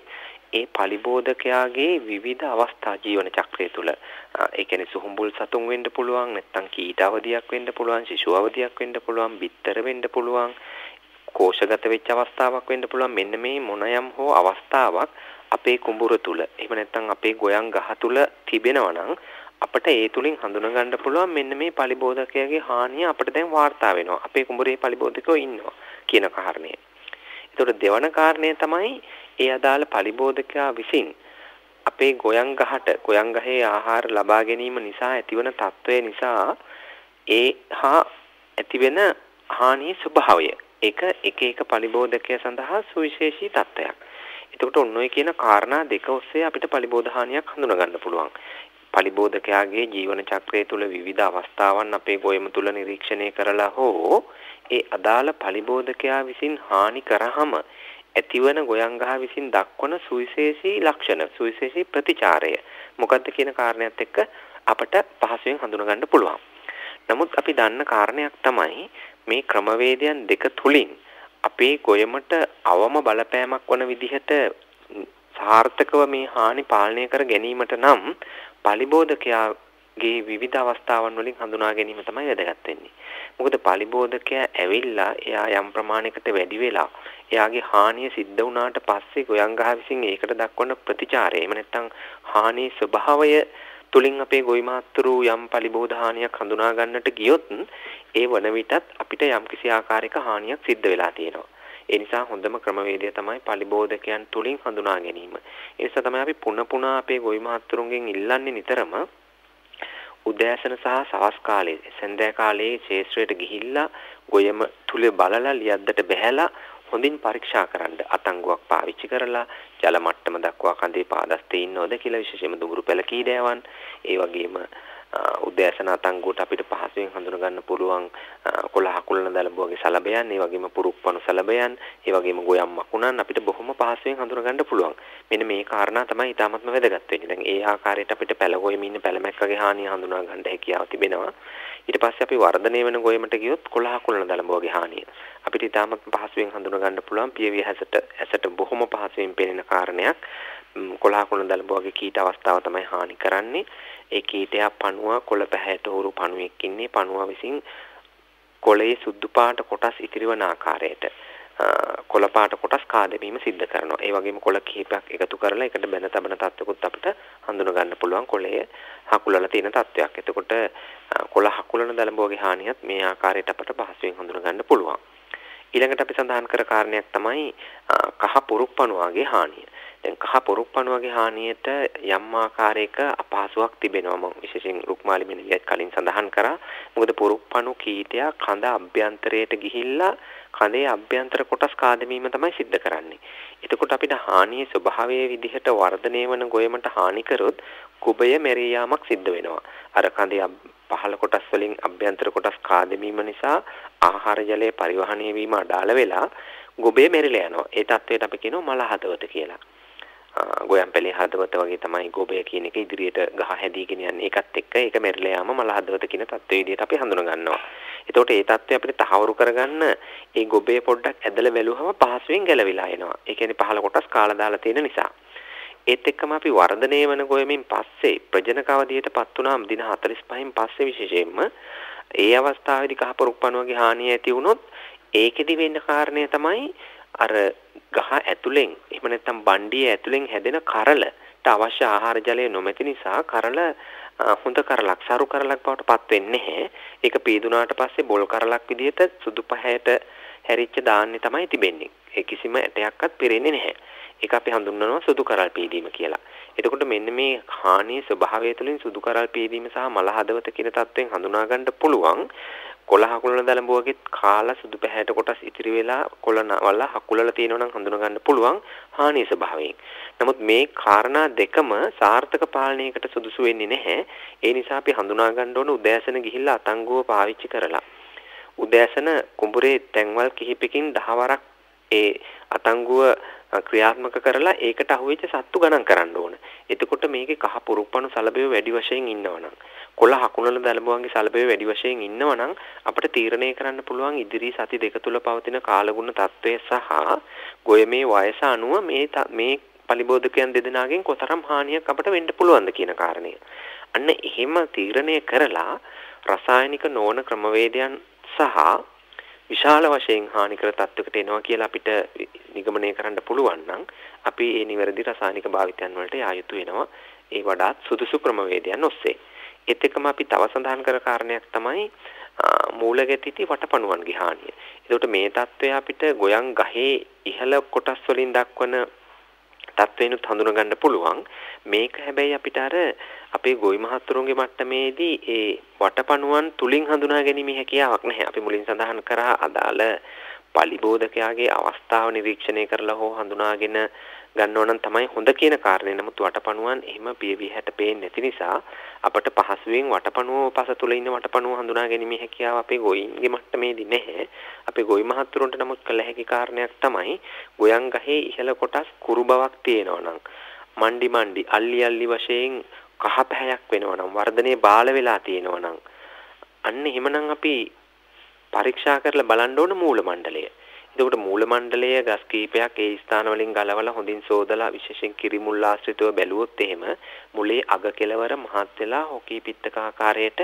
ඒ පලිබෝධකයාගේ විවිධ අවස්ථා ජීවන චක්‍රය තුළ. ඒ කියන්නේ සුහුඹුල් සතුන් වෙන්න පුළුවන්, නැත්නම් කීට අවධියක් වෙන්න පුළුවන්, ශිශු අවධියක් වෙන්න පුළුවන්, බිත්තර වෙන්න පුළුවන්, කෝෂගත වෙච්ච අවස්ථාවක් වෙන්න පුළුවන්. මෙන්න මේ මොන යම් හෝ අවස්ථාවක් අපේ කුඹුර තුල එහෙම නැත්නම් අපේ ගොයන් ගහ තුල තිබෙනවා නම් අපිට ඒ තුලින් හඳුනා ගන්න පුළුවන් මෙන්න මේ පලිබෝධකයාගේ හානිය අපිට දැන් වාර්තා වෙනවා. අපේ කුඹුරේ පලිබෝධකයෝ ඉන්නවා කියන කාරණය. ඒතකොට දෙවන කාරණය තමයි ඒ අදාළ පලිබෝධකයා විසින් අපේ ගොයන් ගහේ ආහාර ලබා ගැනීම නිසා ඇතිවන තත්ත්වය නිසා ඒ හා ඇතිවෙන හානියේ ස්වභාවය එක පලිබෝධකය සඳහා සුවිශේෂී තත්ත්වයක්. එතකොට ඔන්න ඔය කියන කාරණා දෙක ඔස්සේ අපිට පලිබෝධ හානියක් හඳුනා ගන්න පුළුවන්. පලිබෝධකයාගේ ජීවන චක්‍රය තුළ විවිධ අවස්ථාවන් අපේ ගොයම තුළ නිරීක්ෂණය කරලා හෝ ඒ අදාළ පලිබෝධකයා විසින් හානි කරාම ඇතිවන ගොයන් ගහ විසින් දක්වන සුවිශේෂී ලක්ෂණ, සුවිශේෂී ප්‍රතිචාරය මොකක්ද කියන කාරණයක් එක්ක අපට පහසුවෙන් හඳුනා ගන්න පුළුවන්. නමුත් අපි දන්න කාරණයක් තමයි මේ ක්‍රමවේදයන් දෙක තුලින් අපේ ගොයමට අවම බලපෑමක් වන විදිහට සාර්ථකව මේ හානි පාලනය කර ගැනීමට නම් පලිබෝධකයාගේ විවිධ අවස්ථාවන් වලින් හඳුනා ගැනීම තමයි වැදගත් වෙන්නේ. මොකද පලිබෝධකයා ඇවිල්ලා එයා යම් ප්‍රමාණයකට වැඩි වෙලා එයාගේ හානිය සිද්ධ වුණාට පස්සේ ගොයන් ගහ විසින් ඒකට දක්වන ප්‍රතිචාරය එහෙම නැත්නම් හානියේ ස්වභාවය තුලින් අපේ ගොවි මාත්‍රු යම් පලිබෝධ හානියක් හඳුනා ගන්නට ගියොත් ඒ වන විටත් අපිට යම් කිසි ආකාරයක හානියක් සිද්ධ වෙලා තියෙනවා. ඒ නිසා හොඳම ක්‍රමවේදය තමයි පලිබෝධකයන් තුලින් හඳුනා ගැනීම. ඒ නිසා තමයි අපි පුන අපේ ගොවි මාත්‍රුන්ගෙන් ඉල්ලන්නේ නිතරම උදෑසන සහ සවස් කාලයේ සන්ධ්‍යා කාලයේ ශේෂ්ත්‍රයට ගිහිල්ලා ගොයම තුල බලලා ලියද්දට බැහැලා හොඳින් පරීක්ෂා කරන්න. අතංගුවක් පාවිච්චි කරලා ජල මට්ටම දක්වා කඳේ පාදස්තේ ඉන්නවද කියලා විශේෂයෙන්ම දුඹුරු පෙළ කීඩෑවන් ඒ වගේම උදෑසන අතංගුවට අපිට පහසුවෙන් හඳුනා ගන්න පුළුවන් කොළ හකුලන දලබුවගේ සලබයන්, ඒ වගේම පුරුක්පණු සලබයන්, ඒ වගේම ගොයම් මකුණන් අපිට බොහොම පහසුවෙන් හඳුනා ගන්න පුළුවන්. මෙන්න මේ කාරණා තමයි ඉතාමත්ම වැදගත් වෙන්නේ. දැන් ඒ ආකාරයට අපිට පැලගොයමින් ඉන්න පැලමැක්කගේ හානිය හඳුනා ගන්න හැකියාව තිබෙනවා. ඊට පස්සේ අපි වර්ධනය වෙන ගොයමට ගියොත් කොළ හකුලන දලබුවගේ හානිය අපිට ඉතාමත්ම පහසුවෙන් හඳුනා ගන්න පුළුවන්. පියවිය ඇසට බොහොම පහසුවෙන් පෙනෙන කාරණයක්. කොළ හකුලන දලබුවගේ කීට අවස්ථාව තමයි හානි කරන්නේ. ඒ කීටයා පණුව කොළ පැහැයට හුරු පණුවෙක් ඉන්නේ. පණුව විසින් කොළයේ සුදු පාට කොටස් ඉතිරිවන ආකාරයට කොළ පාට කොටස් කාදැමීම සිද්ධ කරනවා. ඒ වගේම කොළ කිහිපයක් එකතු කරලා එකට බැඳ තබන තත්ත්වකුත් අපිට හඳුනා ගන්න පුළුවන් කොළයේ හකුලලා තියෙන තත්ත්වයක්. එතකොට කොළ හකුලන දලබුවගේ හානියත් මේ ආකාරයට අපිට පහසුවෙන් හඳුනා ගන්න පුළුවන්. ඊළඟට අපි සඳහන් කර කාරණයක් තමයි කහ පුරුක්පණුවගේ හානිය. දැන් කහ පුරුක්පණුවගේ හානියට යම් ආකාරයක අපහසුාවක් තිබෙනවා. මම විශේෂයෙන් රුක්මාලි මෙනියත් කලින් සඳහන් කරා. මොකද පුරුක්පණු කීටයා කඳ අභ්‍යන්තරයට ගිහිල්ලා කඳේ අභ්‍යන්තර කොටස් කාදැමීම තමයි සිද්ධ කරන්නේ. එතකොට අපිට හානියේ ස්වභාවයේ විදිහට වර්ධනය වන ගොයමට හානි කරොත් කුබය මෙරී යාමක් සිද්ධ වෙනවා. අර කඳේ පහළ කොටස් වලින් අභ්‍යන්තර කොටස් කාදැමීම නිසා ආහාර ජලයේ පරිවහණය වීම අඩාල වෙලා ගොබේ මෙරිලා යනවා. ඒ තත්වයට අපි කියනවා මල හදවත කියලා. ගොයම් පැලේ හදවත වගේ තමයි ගොබය කියන එක ඉදිරියට ගහ හැදීගෙන යන්නේ. ඒකත් එක්ක ඒක මෙරිලා යාම මල හදවත කියන තත්ත්වයේ විදිහට අපි හඳුනා ගන්නවා. එතකොට ඒ තත්ත්වය අපිට තහවුරු කරගන්න ඒ ගොබේ පොඩ්ඩක් ඇදලා බැලුවම පහසුවෙන් ගැලවිලා එනවා. ඒ කියන්නේ පහළ කොටස් කාලා දාලා තියෙන නිසා. ඒත් එක්කම අපි වර්ධනය වෙන ගොයමින් පස්සේ ප්‍රජනක අවධියටපත් වුණාම දින 45න් පස්සේ විශේෂයෙන්ම ඒ අවස්ථාවේදී කහ පුරුක්පණුවගේ හානිය ඇති වුණොත් ඒකෙදි වෙන්න කාරණය තමයි අර ගහ ඇතුලෙන් එහෙම නැත්නම් බණ්ඩිය ඇතුලෙන් හැදෙන කරලට අවශ්‍ය ආහාර ජලය නොමැති නිසා කරල හොඳ කරලක් සරු කරලක් බවට පත් වෙන්නේ නැහැ. ඒක පීදුනාට පස්සේ බොල් කරලක් විදිහට සුදු පහයට හැරිච්ච දාන්නේ තමයි තිබෙන්නේ. ඒ කිසිම ඇටයක්වත් පිරෙන්නේ නැහැ. ඒක අපි හඳුන්වනවා සුදු කරල් පීදීම කියලා. එතකොට මෙන්න මේ හානියේ ස්වභාවය තුළින් සුදු කරල් පීදීම සහ මල හදවත කියන තත්ත්වෙන් හඳුනා ගන්න පුළුවන්. කොළ හකුලන දලබුවගේ කාලා සුදු පැහැයට කොටස් ඉතිරි වෙලා කොළ වල හකුලලා තියෙනවා නම් හඳුනා ගන්න පුළුවන් හානියේ ස්වභාවයෙන්. නමුත් මේ කාරණා දෙකම සාර්ථක පාලනයකට සුදුසු වෙන්නේ නැහැ. ඒ නිසා අපි හඳුනා ගන්න ඕන උදෑසන ගිහිල්ලා අතංගුව පාවිච්චි කරලා උදෑසන කුඹුරේ තැන්වල් කිහිපකින් 10 වරක් ඒ අතංගුව ක්‍රියාත්මක කරලා ඒකට අහුවෙච්ච සත්තු ගණන් කරන්න ඕන. එතකොට මේකේ කහ පුරුක්පණු සලබය වැඩි වශයෙන් ඉන්නවනම් කොළ හකුලන දලබුවන්ගේ සලබය වැඩි වශයෙන් ඉන්නවනම් අපිට තීරණය කරන්න පුළුවන් ඉදිරි සති දෙක තුල පවතින කාලගුණ තත්ත්වය සහ ගොයමේ වයස අනුව මේ පලිබෝධකයන් දෙදෙනාගෙන් කොතරම් හානියක් අපිට වෙන්න පුළුවන්ද කියන කාරණය. අන්න එහෙම තීරණය කරලා රසායනික නොවන ක්‍රමවේදයන් සහ විශාල වශයෙන් හානිකර තත්ත්වයකට එනවා කියලා අපිට නිගමනය කරන්න පුළුවන් නම් අපි මේ නිවැරදි රසායනික භාවිතයන් වලට යා යුතු වෙනවා. ඒ වඩාත් සුදුසු ක්‍රමවේදයන් ඔස්සේ. ඒත් එක්කම අපි තව සඳහන් කර කාරණයක් තමයි මූලගැතිති වටපණුවන්ගේ හානිය. ඒකට මේ තත්ත්වය අපිට ගොයන් ගහේ ඉහළ කොටස් වලින් දක්වන තත්ත්වෙනුත් හඳුනා ගන්න පුළුවන්. මේක හැබැයි අපිට අර අපේ ගොවි මහත්තුරුන්ගේ මට්ටමේදී ඒ වටපණුවන් තුලින් හඳුනා ගැනීම හැකියාවක් නැහැ. අපි මුලින් සඳහන් කරා අදාළ පලිබෝධකයාගේ අවස්ථාව නිරීක්ෂණය කරලා හෝ හඳුනාගෙන ගන්නව නම් තමයි හොඳ කියන කාරණේ. නමුත් වටපණුවන් එහෙම පියවි හැට පේන්නේ නැති නිසා අපට පහසුවෙන් වටපණුව පස තුල ඉන්න වටපණුව හඳුනා ගැනීම හැකියාව අපේ ගොයින්ගේ මට්ටමේදී නැහැ. අපේ ගොවි මහත්තුරුන්ට නමුත් කළ හැකි කාරණයක් තමයි ගොයන් ගහේ ඉහළ කොටස් කුරු බවක් තියෙනවා නම් මණ්ඩි අල්ලි වශයෙන් කහ පැහැයක් වෙනවා නම් වර්ධනයේ බාල වෙලා තියෙනවා නම් අන්න එහෙමනම් අපි පරීක්ෂා කරලා බලන්න ඕන මූල මණ්ඩලය. එතකොට මූල මණ්ඩලයේ ගස් කීපයක් ඒ ස්ථාන වලින් ගලවලා හොඳින් සෝදලා විශේෂයෙන් කිරිමුල් ආශ්‍රිතව බැලුවොත් එහෙම මුලේ අග කෙලවර මහත් වෙලා හොකී පිත්තක ආකාරයට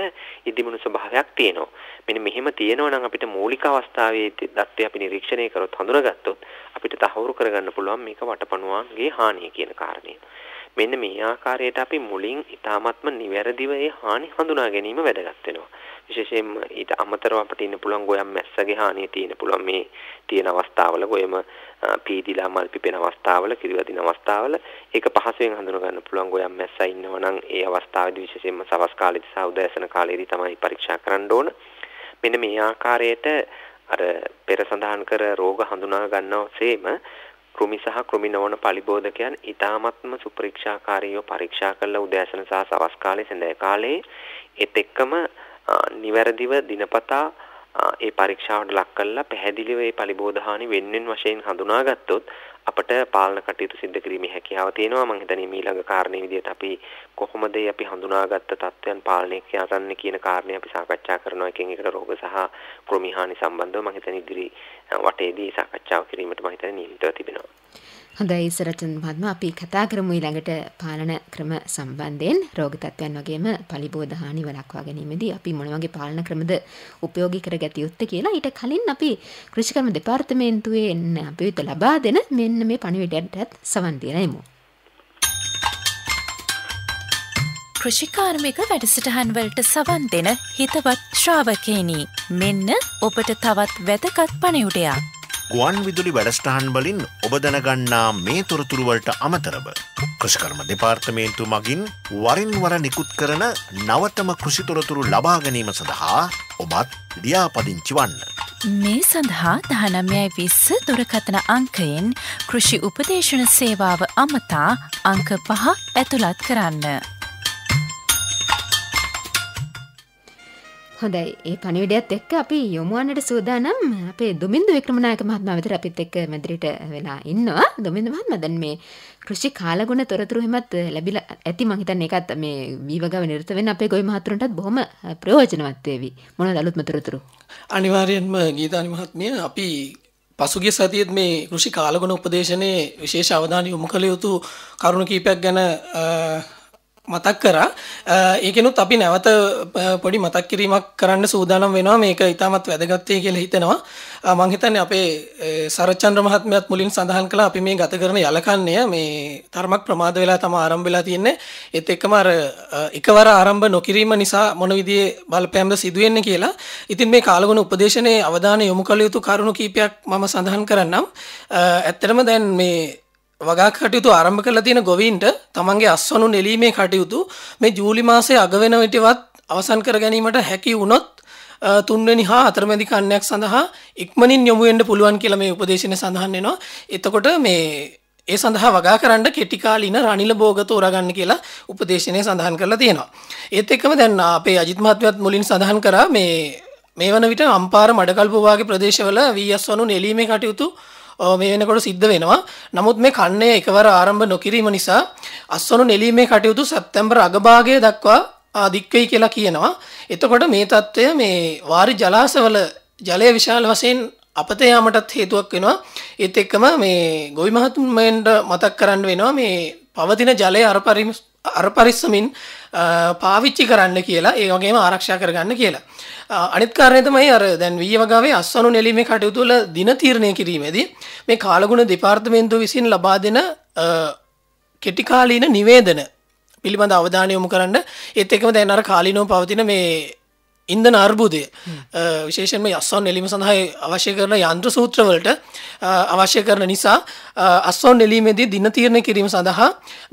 ඉදිමුණු ස්වභාවයක් තියෙනවා. මෙන්න මෙහෙම තියෙනවා නම් අපිට මූලික අවස්ථාවේ தත්ත්වය අපි නිරීක්ෂණය කරොත් හඳුනාගත්තොත් අපිට තහවුරු කරගන්න පුළුවන් මේක වටපණුවන්ගේ හානිය කියන කාරණය. මෙන්න මේ ආකාරයට අපි මුලින් ඊ타ත්ම නිවැරදිව ඒ හානි හඳුනා ගැනීම වැදගත් වෙනවා. විශේෂයෙන්ම ඊට අමතරව අපිට ඉන්න පුළුවන් ගොයම් මැස්සගේ හානිය තියෙන පුළුවන් මේ තියෙන අවස්ථාවල ගොයම පීදිලා මල් පිපෙන අවස්ථාවල කිරිවදින අවස්ථාවල ඒක පහසුවෙන් හඳුනා ගන්න පුළුවන් ගොයම් මැස්සා ඉන්නවා නම් ඒ අවස්ථාවේදී විශේෂයෙන්ම සවස් කාලේදී සහ උදෑසන කාලේදී තමයි පරීක්ෂා කරන්න ඕන. මෙන්න මේ ආකාරයට අර පෙර සඳහන් කර රෝග හඳුනා ගන්නවසේම කෘමි සහ කෘමි නොවන පලිබෝධකයන් ඊ타මත්ම සුපරීක්ෂාකාරීව පරීක්ෂා කළ උදෑසන සහ සවස් කාලයේ සඳ කාලයේ ඒත් එක්කම නිවැරදිව දිනපතා ඒ පරීක්ෂාවට ලක් කළා පැහැදිලිව ඒ පලිබෝධ හානි වෙන්වෙන් වශයෙන් හඳුනාගත්තොත් අපට පාලන කටයුතු සිදු කිරීමේ හැකියාව තියෙනවා. මම හිතන්නේ ඊළඟ කාරණේ විදිහට අපි කොහොමද අපි හඳුනාගත්ත තත්ත්වයන් පාලනය කරන්නේ කියන කාරණේ අපි සාකච්ඡා කරනවා. එකින් එකට රෝග සහ කෘමි හානි සම්බන්ධව මම හිතන්නේ ඉදිරි වටේදී සාකච්ඡාව කිරීමට මම හිතන්නේ නියමිතව තිබෙනවා. හොඳයි සරචන්ද මහත්මයා අපි කතා කරමු ඊළඟට පාලන ක්‍රම සම්බන්ධයෙන් රෝග තත්ත්වයන් වගේම පලිබෝධ හානි වළක්වා ගැනීමේදී අපි මොන වගේ පාලන ක්‍රමද උපයෝගී කරගත යුත්තේ කියලා. ඊට කලින් අපි කෘෂිකර්ම දෙපාර්තමේන්තුවේ අපි වෙත ලබා දෙන මෙන්න මේ පණිවිඩයටත් සවන් දීලා එමු. කෘෂිකාර්මික වැඩසටහන් වලට සවන් දෙන හිතවත් ශ්‍රාවකේනි, මෙන්න ඔබට තවත් වැදගත් පණිවිඩයක්. ගුවන් විදුලි වැඩසටහන් වලින් ඔබ දැනගන්නා මේ තොරතුරු වලට අමතරව කෘෂිකර්ම දෙපාර්තමේන්තුව මගින් වරින් වර නිකුත් කරන නවතම කෘෂි තොරතුරු ලබා ගැනීම සඳහා ඔබත් ලියාපදිංචි වන්න. මේ සඳහා 1920 දුරකථන අංකයෙන් කෘෂි උපදේශන සේවාව අමතා අංක 5 ඇතුළත් කරන්න. හොඳයි, ඒ පණිවිඩයත් එක්ක අපි යොමු වන්නට සූදානම් අපේ දුමින්දු වික්‍රමනායක මහත්මයා විතර අපිත් එක්ක මැදිරිට වෙලා ඉන්නවා. දුමින්දු මහත්මයා දැන් මේ කෘෂි කාලගුණ තොරතුරු හැමත් ලැබිලා ඇති. මම හිතන්නේ ඒකත් මේ වීවගාව නිරත වෙන අපේ ගොවි මහතුරුන්ටත් බොහොම ප්‍රයෝජනවත් වේවි. මොනවද අලුත්ම තොරතුරු? අනිවාර්යෙන්ම ගීතානි මහත්මිය, අපි පසුගිය සතියේත් මේ කෘෂි කාලගුණ උපදේශනයේ විශේෂ අවධානය යොමු කළ යුතු කරුණු කීපයක් ගැන මතක් කරා. ඒකෙනුත් අපි නැවත පොඩි මතක් කිරීමක් කරන්න සූදානම් වෙනවා. මේක ඉතාමත් වැදගත් වෙයි කියලා හිතෙනවා. මම හිතන්නේ අපේ සරච්චන්ද්‍ර මහත්මයාත් මුලින් සඳහන් කළා අපි මේ ගත කරන යලකන්නය මේ තරමක් ප්‍රමාද වෙලා තමයි ආරම්භ වෙලා තියෙන්නේ. ඒත් එක්කම අර එකවර ආරම්භ නොකිරීම නිසා මොන විදිහේ බලපෑම්ද සිදුවෙන්නේ කියලා. ඉතින් මේ කාලගුණ උපදේශනයේ අවධානය යොමු කළ යුතු කරුණු කීපයක් මම සඳහන් කරන්නම්. ඇත්තටම දැන් මේ වගා කටයුතු ආරම්භ කරලා තියෙන ගොවීන්ට තමන්ගේ අස්වනු නෙලීමේ කටයුතු මේ ජූලි මාසයේ අග වෙන විටවත් අවසන් කර ගැනීමට හැකි වුණොත් 3 වෙනි හා 4 වෙනි කන්නයක් සඳහා ඉක්මනින් යොමු වෙන්න පුළුවන් කියලා මේ උපදේශනේ සඳහන් වෙනවා. එතකොට මේ ඒ සඳහා වගා කරන්න කෙටි කාලින රනිල භෝග තෝරා ගන්න කියලා උපදේශනේ සඳහන් කරලා තියෙනවා. ඒත් එක්කම දැන් අපේ අජිත් මහත්මයාත් මුලින් සඳහන් කරා මේ වන විට අම්පාර මඩකල්ප වාගේ ප්‍රදේශවල වී අස්වනු නෙලීමේ කටයුතු මේ වෙනකොට සිද්ධ වෙනවා. නමුත් මේ කන්නේ එකවර ආරම්භ නොකිරීම නිසා අස්වනු නෙලීමේ කටයුතු සැප්තැම්බර් අගභාගය දක්වා දික් වෙයි කියලා කියනවා. එතකොට මේ තත්ත්වය මේ වාරි ජලාශවල ජලය විශාල වශයෙන් අපත යාමටත් හේතුවක් වෙනවා. ඒත් එක්කම මේ ගොවි මහත්මයන්ට මතක් කරන්න වෙනවා මේ පවතින ජලය අර පරිස්සමින් පාවිච්චි කරන්න කියලා, ඒ වගේම ආරක්ෂා කරගන්න කියලා. අනිත් කාරණය තමයි අර දැන් වී වගාවේ අස්වනු නෙලීමේ කටයුතු වල දින තීරණය කිරීමේදී මේ කාලගුණ දෙපාර්තමේන්තුව විසින් ලබා දෙන කෙටි කාලීන නිවේදන පිළිබඳ අවධානය යොමු කරන්න. ඒත් එක්කම දැන් අර කාලීනව පවතින මේ ඉන්ධන අර්බුදය විශේෂයෙන්ම අස්වනු නෙලීම සඳහා අවශ්‍ය කරන යන්ත්‍ර සූත්‍ර වලට අවශ්‍ය කරන නිසා අස්වනු නෙලීමේදී දින තීරණය කිරීම සඳහා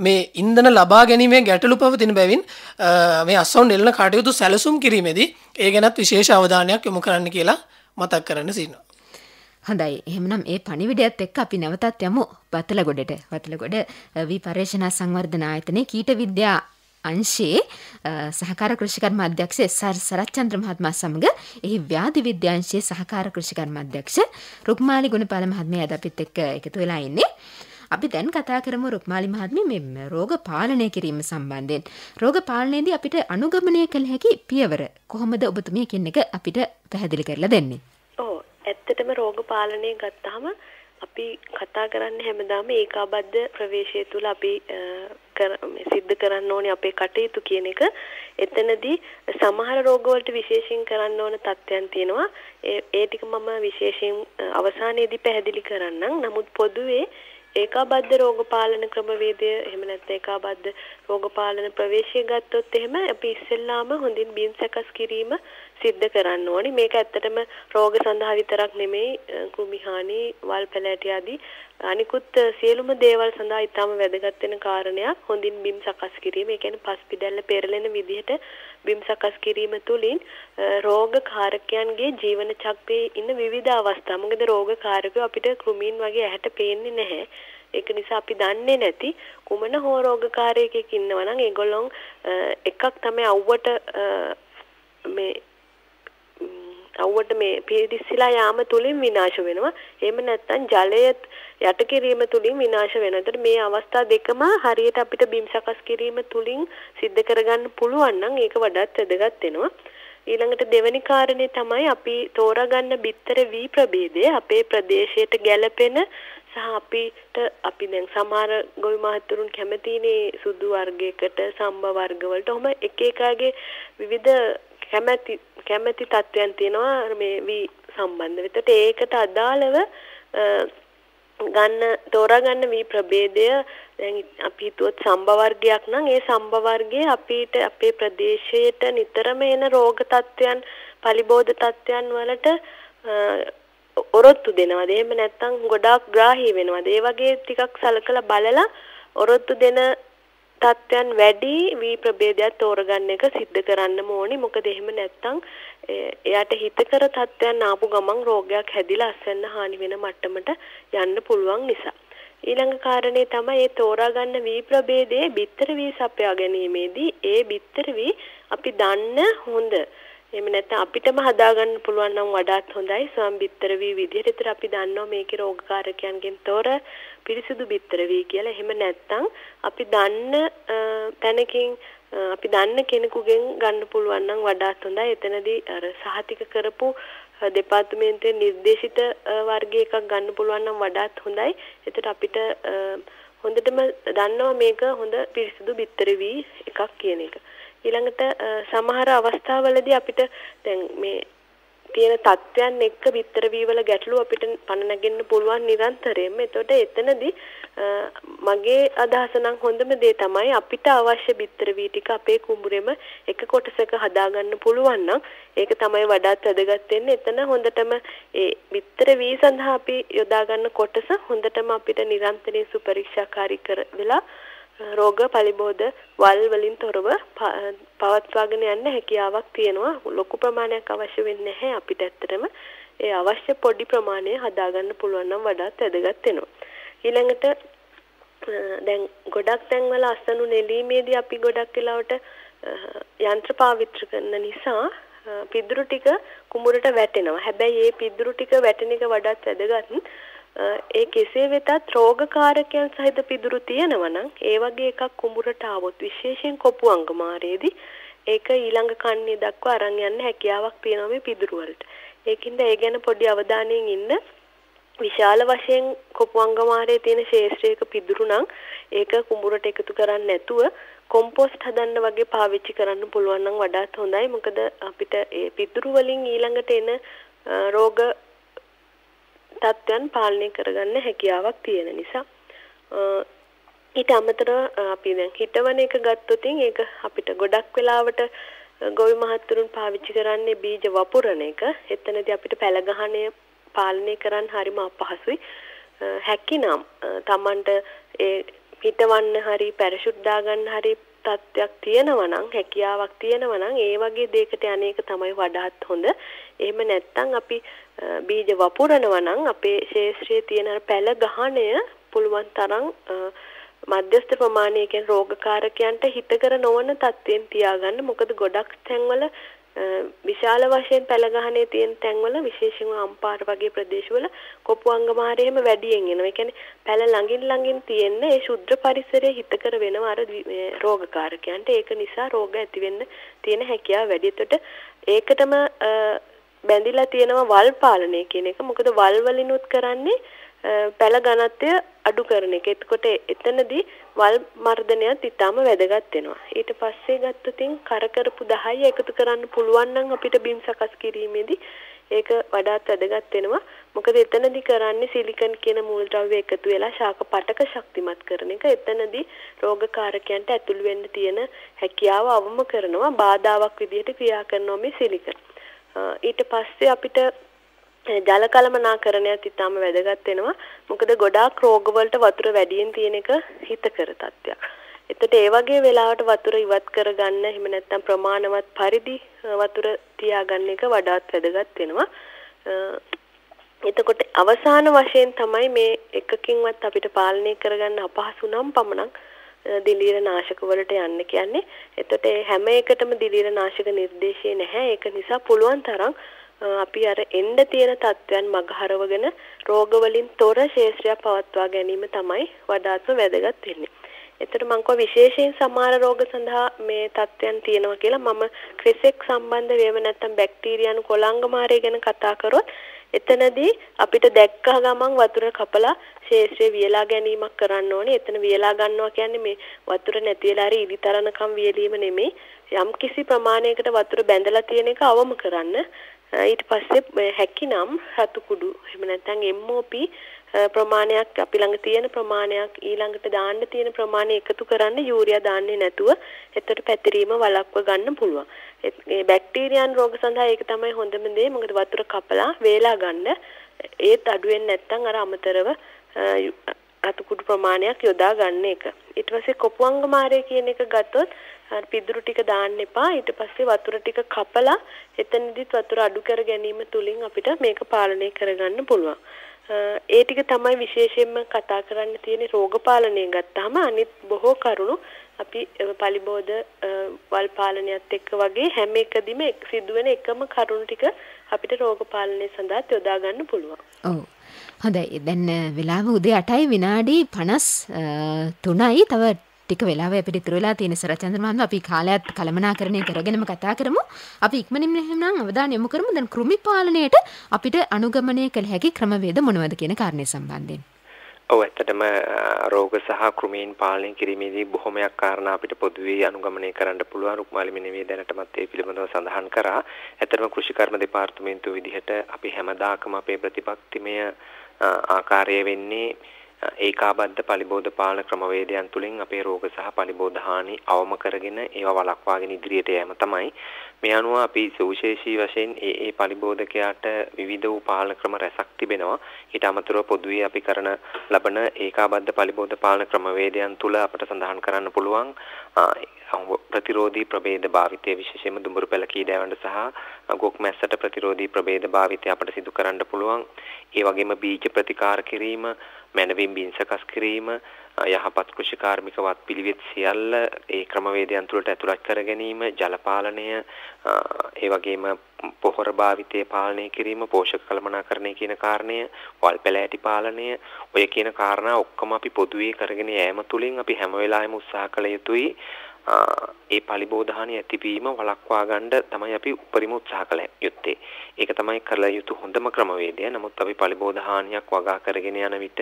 මේ ඉන්ධන ලබා ගැනීමේ ගැටලු පවතින බැවින් මේ අස්වනු නෙලන කටයුතු සැලසුම් කිරීමේදී ඒ ගැනත් විශේෂ අවධානයක් යොමු කරන්න කියලා මතක් කරන්න සිටිනවා. හොඳයි, එහෙමනම් ඒ පණිවිඩයත් එක්ක අපි නැවතත් යමු වතලගොඩට. වතලගොඩ වී පර්යේෂණ සංවර්ධන ආයතනයේ කීට විද්‍යා අංශයේ සහකාර කෘෂිකර්ම අධ්‍යක්ෂ එස්.ආර්. සරච්චන්ද්‍ර මහත්මයා සමග එහි ව්‍යාධි විද්‍යාංශයේ සහකාර කෘෂිකර්ම අධ්‍යක්ෂ රුක්මාලි ගුණපාල මහත්මිය අද අපිත් එක්ක එකතු වෙලා ඉන්නේ. අපි දැන් කතා කරමු රුක්මාලි මහත්මිය මේ රෝග පාලනය කිරීම සම්බන්ධයෙන්. රෝග පාලනයේදී අපිට අනුගමනය කළ හැකි පියවර කොහොමද ඔබතුමිය කියන එක අපිට පැහැදිලි කරලා දෙන්නේ? ඔව්, ඇත්තටම රෝග පාලනය ගත්තාම අපි කතා කරන්නේ හැමදාම ඒකාබද්ධ ප්‍රවේශය තුල අපි සිද්ධ කරන්න ඕනේ අපේ කටයුතු කියන එක. එතනදී සමහර රෝග වලට විශේෂයෙන් කරන්න ඕන තත්ත්වයන් තියෙනවා. ඒ ටික මම විශේෂයෙන් අවසානයේදී පැහැදිලි කරන්නම්. නමුත් පොදුවේ ඒකාබද්ධ රෝග පාලන ක්‍රමවේදය එහෙම නැත්නම් ඒකාබද්ධ රෝග පාලන ප්‍රවේශය ගත්තොත් එහෙම අපි ඉස්සෙල්ලාම හොඳින් බිම් සකස් කිරීම සිද්ධ කරන්න ඕනි. මේක ඇත්තටම රෝග සඳහා විතරක් නෙමෙයි කෘමි හානි, වල් පැලෑටි ආදී අනිකුත් සියලුම දේවල් සඳහා ඊටම වැදගත් වෙන කාරණයක්. හොඳින් බිම් සකස් කිරීම. ඒ කියන්නේ පස් පිඩැල්ල පෙරලෙන විදිහට බිම් සකස් කිරීම තුළින් රෝග කාරකයන්ගේ ජීවන චක්‍රයේ ඉන්න විවිධ අවස්ථා. මොකද රෝග කාරකයෝ අපිට කෘමීන් වගේ ඇහැට පේන්නේ නැහැ. ඒක නිසා අපි දන්නේ නැති කුමන හෝ රෝගකාරයෙක් ඉන්නවා නම් ඒගොල්ලොන් එකක් තමයි අවුවට මේ පිරිසිලා යාම තුලින් විනාශ වෙනවා. එහෙම නැත්නම් ජලය යට කිරීම තුලින් විනාශ වෙනවා. ඒතර මේ අවස්ථා දෙකම හරියට අපිට බිම් සකස් කිරීම තුලින් සිද්ධ කරගන්න පුළුවන් නම් ඒක වඩාත් වැදගත් වෙනවා. ඊළඟට දෙවෙනි කාරණේ තමයි අපි තෝරාගන්න බිත්තර වී ප්‍රභේදය අපේ ප්‍රදේශයට ගැළපෙන සහ අපි දැන් සමහර ගොවි මහතුරුන් කැමතිනේ සුදු වර්ගයකට සම්බ වර්ගවලට. ඔහොම එක එකගේ විවිධ කැමැති තත්වයන් තියෙනවා මේ වී සම්බන්ධව. ඒකට අදාළව තෝරාගන්න වී ප්‍රභේදය දැන් අපි හිතුවොත් සම්බ වර්ගයක් නම් ඒ සම්බ වර්ගයේ අපිට අපේ ප්‍රදේශයට නිතරම එන රෝග තත්වයන්, පලිබෝධ තත්වයන් වලට ඔරොත්තු දෙනවාද? එහෙම නැත්නම් ගොඩාක් ග්‍රාහී වෙනවාද? ඒ වගේ ටිකක් සලකලා බලලා ඔරොත්තු දෙන තත්වයන් වැඩි වී ප්‍රභේදයක් තෝරගන්න එක සිද්ධ කරන්නම ඕනි. මොකද එහෙම නැත්නම් එයාට හිතකර තත්වයන් ආපු ගමන් රෝගයක් හැදිලා අස්වැන්න හානි වෙන මට්ටමට යන්න පුළුවන් නිසා. ඊළඟ කාරණේ තමයි මේ තෝරාගන්න වී ප්‍රභේදයේ බිත්තර වී සපයා ගැනීමේදී ඒ බිත්තර වී අපි දන්න හොඳ එහෙම නැත්නම් අපිටම හදාගන්න පුළුවන් නම් වඩාත් හොඳයි. ස්වම් බිත්තර වී විදිහට. ඒතර අපි දන්නවා මේකේ රෝගකාරකයන්ගෙන් තොර පිරිසිදු බිත්තර වී කියලා. එහෙම නැත්නම් අපි දන්න තැනකින් අපි දන්න කෙනෙකුගෙන් ගන්න පුළුවන් නම් වඩාත් හොඳයි. එතනදී අර සහතික කරපු දෙපාර්තමේන්තුවේ නිර්දේශිත වර්ගයක ගන්න පුළුවන් නම් වඩාත් හොඳයි. ඒතර අපිට හොඳටම දන්නවා මේක හොඳ පිරිසිදු බිත්තර වී එකක් කියන එක. ඊළඟට සමහර අවස්ථාවලදී අපිට දැන් මේ තියෙන තත්ත්වයන් එක්ක බිත්තර වී වල ගැටලු අපිට පණ නැගෙන්න පුළුවන් නිරන්තරයෙන්ම. එතකොට එතනදී මගේ අදහස නම් හොඳම දේ තමයි අපිට අවශ්‍ය බිත්තර වී ටික අපේ කුඹුරෙම එක කොටසක හදාගන්න පුළුවන් නම් ඒක තමයි වඩාත් වැදගත් වෙන්නේ. එතන හොඳටම ඒ බිත්තර වී සඳහා අපි යොදා ගන්න කොටස හොඳටම අපිට නිරන්තරයෙන් සුපරීක්ෂාකාරී වෙලා රෝග පලිබෝධ වල් වලින් තොරව පවත්වාගෙන යන්න හැකියාවක් තියෙනවා. ලොකු ප්‍රමාණයක් අවශ්‍ය වෙන්නේ නැහැ අපිට. ඇත්තටම ඒ අවශ්‍ය පොඩි ප්‍රමාණය හදාගන්න පුළුවන් නම් වඩාත් වැදගත් වෙනවා. ඊළඟට දැන් ගොඩක් තැන්වල අස්වනු නෙලීමේදී අපි ගොඩක් වෙලාවට යන්ත්‍ර පාවිච්චි කරන නිසා පිදුරු ටික කුඹුරට වැටෙනවා. හැබැයි මේ පිදුරු ටික වැටෙන එක වඩාත් වැදගත්. ඒ කෙසේ වෙතත් රෝගකාරකයන් සහිත පිදුරු තියෙනවා නම් ඒ වගේ එකක් කුඹුරට ආවොත් විශේෂයෙන් කොපු අංගමාරයේදී ඒක ඊළඟ කන්නේ දක්වා අරන් යන්න හැකියාවක් තියෙනවා මේ පිදුරු වලට. ඒකින්ද ඒ ගැන පොඩි අවධානයෙන් ඉන්න. විශාල වශයෙන් කොපු අංගමාරයේ තියෙන ශේෂ්ත්‍රයක පිදුරු නම් ඒක කුඹුරට එකතු කරන්නේ නැතුව කොම්පෝස්ට් හදන්න වගේ පාවිච්චි කරන්න පුළුවන් නම් වඩාත් හොඳයි. මොකද අපිට ඒ පිදුරු වලින් ඊළඟට එන රෝග තත්ත්වයන් පාලනය කරගන්න හැකියාවක් තියෙන නිසා. ඊට අමතරව අපි දැන් හිටවන එක ගත්තොත් ඒක අපිට ගොඩක් වෙලාවට ගොවි මහත්තුරුන් පාවිච්චි කරන්නේ බීජ වපුරන එක. එතනදී අපිට පැල ගහණය පාලනය කරන්න හරිම අපහසුයි. හැකිනම් Tamanට ඒ හිටවන්න හරි පැරෂුට් දාගන්න හරි තත්ත්වයක් තියෙනවා නම් හැකියාවක් තියෙනවා නම් ඒ වගේ දෙයකට අනේක තමයි වඩාත් හොඳ. එහෙම නැත්නම් අපි බීජ වපුරනවා නම් අපේ ශේෂ්ත්‍රයේ තියෙන පැල ගහණය පුළුවන් තරම් මධ්‍යස්ථ ප්‍රමාණයකින් රෝගකාරකයන්ට හිතකර නොවන තත්ත්වයෙන් තියාගන්න. මොකද ගොඩක් තැන්වල විශාල වශයෙන් පැල ගහණේ තියෙන තැන්වල විශේෂයෙන්ම අම්පාර වගේ ප්‍රදේශවල කොපු අංගමාරයේම වැඩියෙන් එනවා. ඒ කියන්නේ පැල ළඟින් තියෙන ඒ ශුද්ධ පරිසරයේ හිතකර වෙනවා අර රෝගකාරකයන්ට. ඒක නිසා රෝග ඇති වෙන්න තියෙන හැකියාව වැඩි. එතකොට ඒකටම බැඳිලා තියෙනවා වල් පාලනය කියන එක. මොකද වල් වලිනුත් කරන්නේ පැල ඝනත්වය අඩු කරන එක. එතකොට එතනදී වල් මර්ධනයත් ඊටම වැදගත් වෙනවා. ඊට පස්සේ ගත්තොතින් කරකරපු 10 එකතු කරන්න පුළුවන් නම් අපිට බිම් සකස් කිරීමේදී ඒක වඩාත් වැදගත් වෙනවා. මොකද එතනදී කරන්නේ සිලිකන් කියන මූලද්‍රව්‍ය එකතු වෙලා ශාක පටක ශක්තිමත් කරන එක. එතනදී රෝගකාරකයන්ට ඇතුළු වෙන්න තියෙන හැකියාව අවම කරනවා. බාධාවක් විදිහට ක්‍රියා කරනවා මේ සිලිකන්. ඊට පස්සේ අපිට ජල කළමනාකරණයත් ඉතාම වැදගත් වෙනවා. මොකද ගොඩාක් රෝගවලට වතුර වැඩියෙන් තියෙන එක හිතකර තත්ත්වයක්. එතකොට ඒ වගේ වෙලාවට වතුර ඉවත් කරගන්න එහෙම නැත්නම් ප්‍රමාණවත් පරිදි වතුර තියාගන්න එක වඩාත් වැදගත් වෙනවා. එතකොට අවසාන වශයෙන් තමයි මේ එකකින්වත් අපිට පාලනය කරගන්න අපහසු නම් පමණක් දිලීර නාශක වලට යන්න කියන්නේ. එතකොට හැම එකටම දිලීර නාශක නිර්දේශය නැහැ. ඒක නිසා පුළුවන් තරම් අපි අර එන්න තියෙන තත්ත්වයන් මගහරවගෙන රෝග වලින් තොර ශේෂ්ත්‍රය පවත්වා ගැනීම තමයි වඩාත්ම වැදගත් වෙන්නේ. එතකොට මම කව විශේෂයෙන් සමහර රෝග සඳහා මේ තත්ත්වයන් තියෙනවා කියලා. මම ක්‍රිසෙක් සම්බන්ධ වේව නැත්නම් බැක්ටීරියානු කොළංගමාරය ගැන කතා කරොත් එතනදී අපිට දැක්ක ගමන් වතුර කපලා ශේෂ්ත්‍රය වියලා ගැනීමක් කරන්න ඕනේ. එතන වියලා ගන්නවා කියන්නේ මේ වතුර නැති වෙලා හරි ඉදිතරණකම් වියලීම නෙමෙයි. යම් කිසි ප්‍රමාණයකට වතුර බැඳලා තියෙන එක අවම කරන්න. ඊට පස්සේ හැකිනම් රතු කුඩු එහෙම නැත්නම් MOP ප්‍රමාණයක් අපි ළඟ තියෙන ප්‍රමාණයක් ඊළඟට දාන්න තියෙන ප්‍රමාණය එකතු කරන්න යූරියා දාන්නේ නැතුව එතකොට පැතිරීම වළක්ව ගන්න පුළුවන්. මේ බැක්ටීරියාන් රෝග සඳහා ඒක තමයි හොඳම දේ. මොකද වතුර කපලා වේලා ගන්න ඒත් අඩු වෙන්නේ නැත්නම් අර අමතරව රතු කුඩු ප්‍රමාණයක් යොදා ගන්න එක. ඊට පස්සේ කොපුවංගමාරය කියන එක ගත්තොත් පිදුරු ටික දාන්න එපා. ඊට පස්සේ වතුර ටික කපලා එතනදිත් වතුර අඩු කර ගැනීම තුලින් අපිට මේක පාලනය කරගන්න පුළුවන්. ඒ ටික තමයි විශේෂයෙන්ම කතා කරන්න තියෙන රෝග පාලනය ගත්තාම අනිත් බොහෝ කරුණු අපි පලිබෝධ වල් පාලනයත් එක්ක වගේ හැම එකදීම සිදුවෙන එකම කරුණු ටික අපිට රෝග පාලනය සඳහා යොදා ගන්න පුළුවන්. ඔව්. හොඳයි. දැන් වෙලාව උදේ 8යි විනාඩි 53යි. තව ටික වෙලාවක් අපිට ඉතුරු වෙලා තියෙන සරචන්ද්‍ර මහත්මයා අපි කාලයත් කළමනාකරණය කරගෙනම කතා කරමු. අපි ඉක්මනින්ම එහෙනම් අවධානය යොමු කරමු දැන් කෘමි පාලනයට අපිට අනුගමනය කළ හැකි ක්‍රමවේද මොනවද කියන කාරණේ සම්බන්ධයෙන්. ඔව් ඇත්තටම රෝග සහ කෘමීන් පාලනය කිරීමේදී බොහොමයක් කාරණා අපිට පොදුවේ අනුගමනය කරන්න පුළුවන්. රුක්මාලි මෙනෙවිය දැනටමත් ඒ පිළිබඳව සඳහන් කරා. ඇත්තටම කෘෂිකර්ම දෙපාර්තමේන්තුව විදිහට අපි හැමදාකම අපේ ප්‍රතිපත්තිමය ආකාරය වෙන්නේ ඒකාබද්ධ පලිබෝධ පාලන ක්‍රමවේදයන් තුලින් අපේ රෝග සහ පලිබෝධ හානි අවම කරගෙන ඒවා වළක්වාගෙන ඉදිරියට යෑම තමයි. මේ අනුව අපි සුවිශේෂී වශයෙන් ඒ පලිබෝධකයාට විවිධ වූ පාලන ක්‍රම රැසක් තිබෙනවා. ඊට අමතරව පොදුවේ අපි කරන ලබන ඒකාබද්ධ පලිබෝධ පාලන ක්‍රමවේදයන් තුල අපට සඳහන් කරන්න පුළුවන් ප්‍රතිරෝධී ප්‍රභේද භාවිතය විශේෂයෙන්ම දුඹුරු පැල කීඩෑවන්ට සහ ගොක් මැස්සට ප්‍රතිරෝධී ප්‍රභේද භාවිතය අපට සිදු කරන්න පුළුවන්. ඒ වගේම බීජ ප්‍රතිකාර කිරීම, මැනවින් බින්සකස් කිරීම, යහපත් කෘෂිකාර්මික වත් පිළිවෙත් සියල්ල ඒ ක්‍රමවේදයන් තුළට ඇතුළත් කර ගැනීම, ජල පාලනය, ඒ වගේම පොහොර භාවිතය පාලනය කිරීම, පෝෂක කළමනාකරණය කියන කාරණය, වල් පැලෑටි පාලනය, ඔය කියන කාරණා ඔක්කොම අපි පොදුවේ කරගෙන යෑම තුළින් අපි හැම වෙලාවෙම උත්සාහ කළ යුතුයි ඒ පලිබෝධහානිය ඇතිවීම වළක්වා ගන්න තමයි අපි උපරිම උත්සාහ කළ යුත්තේ. ඒක තමයි කළ යුතු හොඳම ක්‍රමවේදය. නමුත් අපි පලිබෝධහානියක් වගා කරගෙන යන විට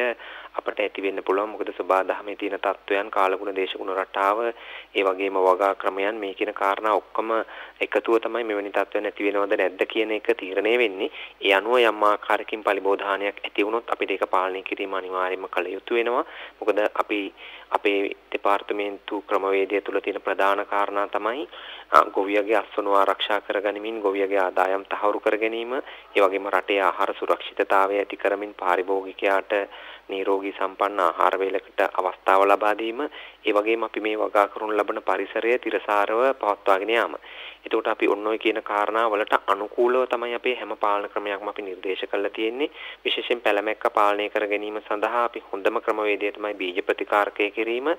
අපට ඇති වෙන්න පුළුවන් මොකද සබාධමේ තියෙන තත්වයන්, කාලගුණ දේශගුණ රටාව, ඒ වගේම වගා ක්‍රමයන් මේ කියන කාරණා ඔක්කොම එකතුව තමයි මෙවැනි තත්වයන් ඇති වෙනවද නැද්ද කියන එක තීරණය වෙන්නේ. ඒ අනුව යම් ආකාරයකින් පලිබෝධහානියක් ඇති වුණොත් අපිට ඒක පාලනය කිරීම අනිවාර්යයෙන්ම කළ යුතු වෙනවා. මොකද අපි අපේ දෙපාර්තමේන්තු ක්‍රමවේදය තුල තියෙන ප්‍රධාන කාරණා තමයි ගොවියගේ අස්වනු ආරක්ෂා කරගනිමින් ගොවියගේ ආදායම් තහවුරු කර ගැනීම, ඒ වගේම රටේ ආහාර සුරක්ෂිතතාවය ඇති කරමින් පාරිභෝගිකයාට නිරෝගී සම්පන්න ආහාර වේලකට අවස්ථාව ලබා දීම, ඒ වගේම අපි මේ වගා කරනු ලබන පරිසරය තිරසාරව පවත්වාගෙන යාම. එතකොට අපි ඔන්න ඔය කියන කාරණා වලට අනුකූලව තමයි අපේ හැම පාලන ක්‍රමයක්ම අපි නිර්දේශ කරලා තියෙන්නේ. විශේෂයෙන් පැලමැක්ක පාලනය කර ගැනීම සඳහා අපි හොඳම ක්‍රමවේදය තමයි බීජ ප්‍රතිකාරකය කිරීම.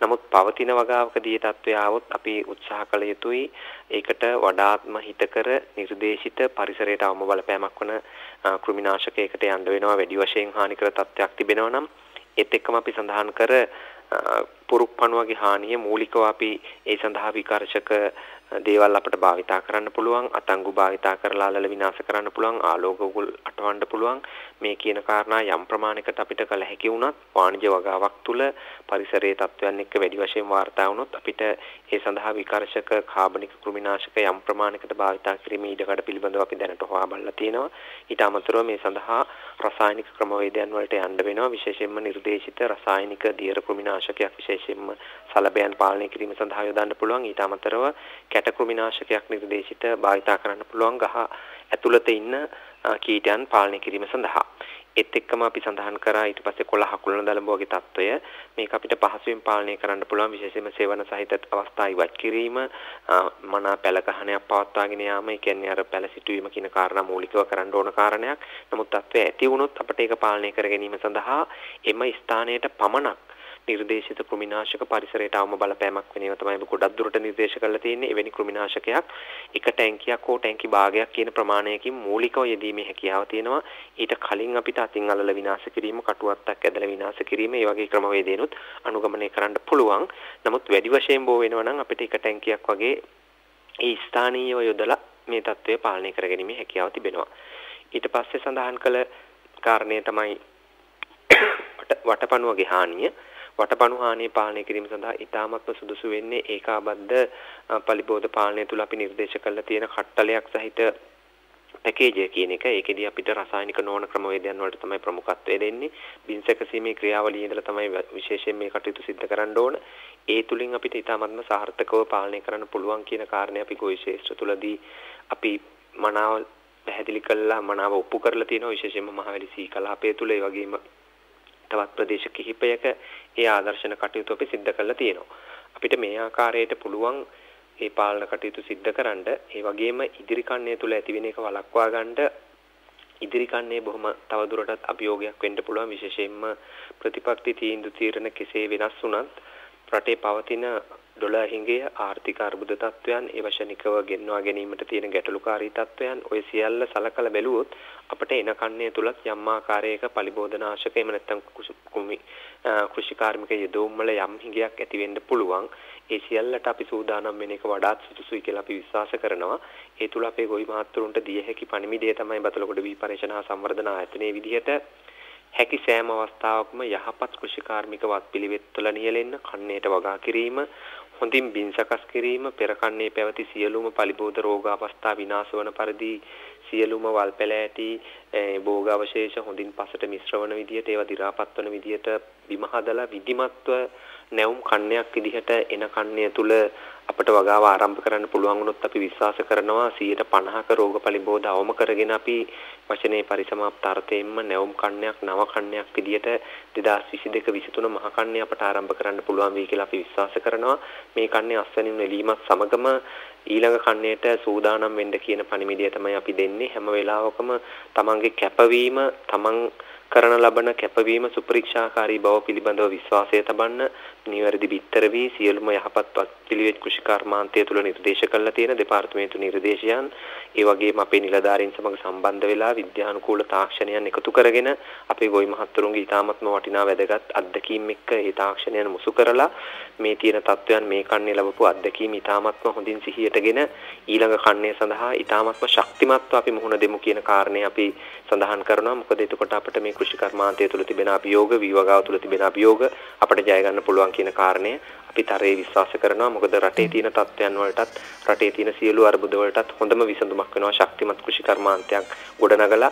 නමුත් පවතින වගාවකදී තත්ත්වය આવොත් අපි උත්සාහ කළ යුතුයි ඒකට වඩාත්ම හිතකර නිර්දේශිත පරිසරයට අවම බලපෑමක් වන කෘමිනාශකයකට යන්න වෙනවා. වැඩි වශයෙන් හානිකර තත්ත්වයක් තිබෙනවා නම් ඒත් එක්කම අපි සඳහන් කර පුරුක් පණුවගේ හානිය මූලිකව අපි ඒ සඳහා විකාරශක දේවල් අපිට භාවිතා කරන්න පුළුවන්. අතංගු භාවිතා කරලා අලල විනාශ කරන්න පුළුවන්. ආලෝක උගුල් අටවන්න පුළුවන්. මේ කියන කාරණා යම් ප්‍රමාණයකට අපිට කළ හැකි වුණත් වාණිජ්‍ය වගාවක් තුල පරිසරයේ තත්ත්වයන් එක්ක වැඩි වශයෙන් වාර්තා වුණොත් අපිට ඒ සඳහා විකාරශක කාබනික කෘමිනාශක යම් ප්‍රමාණයකට භාවිතා කිරීමේ ඉඩකඩ පිළිබඳව අපි දැනට හොයා බලලා තියෙනවා. ඊට අමතරව මේ සඳහා රසායනික ක්‍රමවේදයන් වලට යන්න වෙනවා. විශේෂයෙන්ම නිර්දේශිත රසායනික දියර කෘමිනාශකයක් විශේෂයෙන්ම සලබයන් පාලනය කිරීම සඳහා යොදන්න පුළුවන්. ඊට අමතරව කැට කෘමිනාශකයක් නිර්දේශිත භාවිතා කරන්න පුළුවන්. ගහ ඇතුළත ඉන්න කීටයන් පාලනය කිරීම සඳහා. ඒත් එක්කම අපි සඳහන් කරා ඊට පස්සේ කොළ හකුලන දලඹ වගේ තත්ත්වය මේක අපිට පහසුවෙන් පාලනය කරන්න පුළුවන් විශේෂයෙන්ම සේවන සහිත අවස්ථා ඉවත් කිරීම මනා පැල ගහනයක් පවත්වාගෙන යාම ඒ කියන්නේ අර පැල සිටුවීම කියන කාරණා මූලිකව කරන්න ඕන කාරණයක්. නමුත් තත්ත්වය ඇති වුණොත් අපිට ඒක පාලනය කර ගැනීම සඳහා එම ස්ථානයට පමණක් නිර්දේශිත කෘමිනාශක පරිසරයට අවම බලපෑමක් වෙන ඒවා තමයි ගොඩක් දුරට නිර්දේශ කරලා තියෙන්නේ. එවැනි කෘමිනාශකයක් එක ටැංකියක් හෝ ටැංකි භාගයක් කියන ප්‍රමාණයකින් මූලිකව යෙදීමේ හැකියාව තියෙනවා. ඊට කලින් අපිට අතින් අල්ලලා විනාශ කිරීම, කටුවත්තක් ඇදලා විනාශ කිරීම, මේ වගේ ක්‍රමවේදයන්ුත් අනුගමනය කරන්න පුළුවන්. නමුත් වැඩි වශයෙන් බෝ වෙනවා නම් අපිට එක ටැංකියක් වගේ ඒ ස්ථානීයව යොදලා මේ තත්ත්වය පාලනය කරගැනීමේ හැකියාව තිබෙනවා. ඊට පස්සේ සඳහන් කළ කාරණය තමයි වටපණුවගේ හානිය. වටපණු හානිය පාලනය කිරීම සඳහා ඉතාමත්ම සුදුසු වෙන්නේ ඒකාබද්ධ පලිබෝධ පාලනය තුල අපි නිර්දේශ කරලා තියෙන කට්ටලයක් සහිත පැකේජය කියන එක. ඒකෙදී අපිට රසායනික නොවන ක්‍රමවේදයන් වලට තමයි ප්‍රමුඛත්වය දෙන්නේ. බින්සක සීමේ ක්‍රියාවලියේ ඉඳලා තමයි විශේෂයෙන් මේ කටයුතු සිද්ධ කරන්න ඕන. ඒ තුලින් අපිට ඉතාමත්ම සාර්ථකව පාලනය කරන්න පුළුවන් කියන කාරණේ අපි ගොවි ශාස්ත්‍ර තුලදී අපි මනාව පැහැදිලි කළා, මනාව ඔප්පු කරලා තියෙනවා. විශේෂයෙන්ම මහවැලි සී කලාපය තුල ඒ වගේම තවත් ප්‍රදේශ කිහිපයක ඒ ආදර්ශන කටයුතු අපි සිද්ධ කරලා තියෙනවා. අපිට මේ ආකාරයට පුළුවන් මේ පාලන කටයුතු සිද්ධ කරන්න, ඒ වගේම ඉදිරි කන්නේ තුල ඇතිවෙන එක වළක්වා ගන්න ඉදිරි කන්නේ බොහොම තවදුරටත් අභියෝගයක් වෙන්න පුළුවන්. විශේෂයෙන්ම ප්‍රතිපත්ති තීන්දුව తీරන කෙසේ වෙනස් වුණත් රටේ පවතින ඩොලර් හිඟය, ආර්ථික අර්බුද තත්ත්වයන්, ඒ වශනිකව ගෙන්වා ගැනීමට තියෙන ගැටලුකාරී තත්ත්වයන්, ඔය සියල්ල සලකලා බැලුවොත් අපිට එන කන්නේ තුලත් යම් ආකාරයක පලිබෝධනාශක එහෙම නැත්නම් කෘෂි කාර්මික යෙදවුම් වල යම් හිඟයක් ඇති වෙන්න පුළුවන්. ඒ සියල්ලට අපි සූදානම් වෙන එක වඩාත් සුදුසුයි කියලා අපි විශ්වාස කරනවා. ඒ තුල අපේ ගොවි මහත්තුරුන්ට දිය හැකි පණිවිඩය තමයි බතලගොඩ වී පරීක්ෂණ හා සංවර්ධන ආයතනයේ විදිහට හැකි සෑම අවස්ථාවකම යහපත් කෘෂි කාර්මික වත්පිළිවෙත් තුළ නියැලෙන්න, කන්නේට වගා කිරීම, හොඳින් බින් සකස් කිරීම, පෙර කන්නේ පැවති සියලුම පලිබෝධ රෝග අවස්ථා විනාශ වන පරිදි සියලුම වල් පැල ඇටි, භෝග අවශේෂ හොඳින් පසට මිශ්‍ර වන විදිහට, ඒවා දි รา පත් වන විදිහට බිම හදලා විධිමත්ව නැවුම් කන්නයක් විදිහට එන කන්නය තුල අපිට වගාව ආරම්භ කරන්න පුළුවන් වුණොත් අපි විශ්වාස කරනවා 50% රෝග පලිබෝධ අවම කරගෙන අපි වචනේ පරිසමාප්ත අර්ථයෙන්ම නැවුම් කන්නයක්, නව කන්නයක් විදිහට 2022-23 මහ කන්නේ අපට ආරම්භ කරන්න පුළුවන් වෙයි කියලා අපි විශ්වාස කරනවා. මේ කන්නේ අස්වැනින් එලීමත් සමගම ඊළඟ කන්නේට සූදානම් වෙන්න කියන පණිවිඩය තමයි අපි දෙන්නේ. හැම වෙලාවකම තමන්ගේ කැපවීම, තමන් කරන ලබන කැපවීම සුපරීක්ෂාකාරී බව පිළිබඳව විශ්වාසය තබන්න, නිවැරදි බිත්තර වී සියලුම යහපත් පිළිවෙත් කෘෂි කර්මාන්තය තුළ නිර්දේශ කරලා තියෙන දෙපාර්තමේන්තු නිර්දේශයන්, ඒ වගේම අපේ නිලධාරීන් සමග සම්බන්ධ වෙලා විද්‍යානුකූල තාක්ෂණයන් එකතු කරගෙන අපේ ගොවි මහත්තුරුන්ගේ ඉතාමත්ම වටිනා වැදගත් අත්දැකීම් එක්ක ඒ තාක්ෂණයන් මුසු කරලා මේ තියෙන තත්ත්වයන්, මේ කන්නේ ලැබපු අත්දැකීම් ඉතාමත්ම හොඳින් සිහියටගෙන ඊළඟ කන්නේ සඳහා ඉතාමත්ම ශක්තිමත්ව අපි මුහුණ දෙමු කියන කාරණේ අපි සඳහන් කරනවා. මොකද එතකොට අපිට මේ කෘෂි කර්මාන්තය තුළ තිබෙන අභියෝග, වීවගාව තුළ තිබෙන අභියෝග අපිට ජය ගන්න පුළුවන් කියන කාරණය අපි තරයේ විශ්වාස කරනවා. මොකද රටේ තියෙන තත්ත්වයන් වලටත්, රටේ තියෙන සියලු අර්බුද වලටත් හොඳම විසඳුමක් වෙනවා ශක්තිමත් කෘෂි කර්මාන්තයක් ගොඩනගලා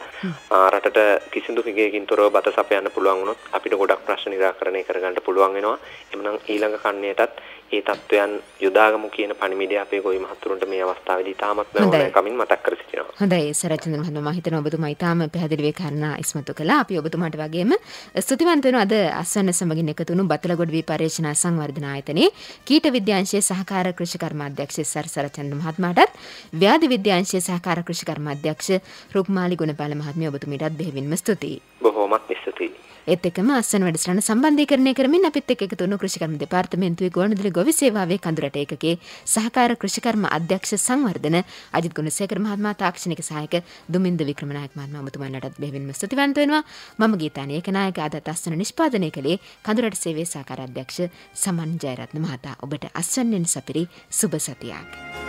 රටට කිසිදු හිඟයකින් තොරව බත සපයන්න පුළුවන් වුණොත් අපිට ගොඩක් ප්‍රශ්න නිරාකරණය කරගන්න පුළුවන් වෙනවා. එhmenan ඊළඟ කන්නේටත් ඒ තත්ත්වයන් යොදාගමු කියන පණිවිඩය අපේ ගොවි මහත්තුරුන්ට මේ අවස්ථාවේදී තාමත් කමින් මතක් කර සිටිනවා. හොඳයි සරච්චන්ද්‍ර මහත්මයා, මම හිතනවා ඔබතුමා ඊටාම පැහැදිලිව කාරණා ඉස්මතු කළා. අපි ඔබතුමාට වගේම ස්තුතිවන්ත වෙනවා අද අස්වැන්න සමගින් එකතු වුණු බතලගොඩ වී පරීක්ෂණ සංවර්ධන ආයතනයේ කීට විද්‍යාංශයේ සහකාර කෘෂි කර්මාධ්‍යක්ෂ සරච්චන්ද්‍ර මහත්මයාටත්, ව්‍යාධි විද්‍යාංශයේ සහකාර කෘෂි කර්මාධ්‍යක්ෂ රුක්මාලි ගුණපාල මහත්මිය ඔබතුමීටත් බෙහෙවින්ම ස්තුතියි. බොහෝමත් ස්තුතියි. ඒත් එක්කම අස්වැන්න වැඩසටහන සම්බන්ධීකරණය කරමින් අපිත් එක්ක එකතු වුණු කෘෂිකර්ම දෙපාර්තමේන්තුවේ ගුවන්විදුලි ගොවි සේවාවේ කඳුරට ඒකකයේ සහකාර කෘෂිකර්ම අධ්‍යක්ෂ සංවර්ධන අජිත් ගුණසේකර මහත්මයා, තාක්ෂණික සහායක දුමින්ද වික්‍රමනායක මහත්මයා ඔබතුමන්ලටත් බෙහෙවින්ම ස්තුතිවන්ත වෙනවා. මම ගීතානි ඒකනායක අදත් අස්වැන්න නිෂ්පාදනය කළේ කඳුරට සේවයේ සහකාර අධ්‍යක්ෂ සමන් ජයරත්න මහතා. ඔබට අස්වැන්නෙන් සපිරි සුබ සතියක්.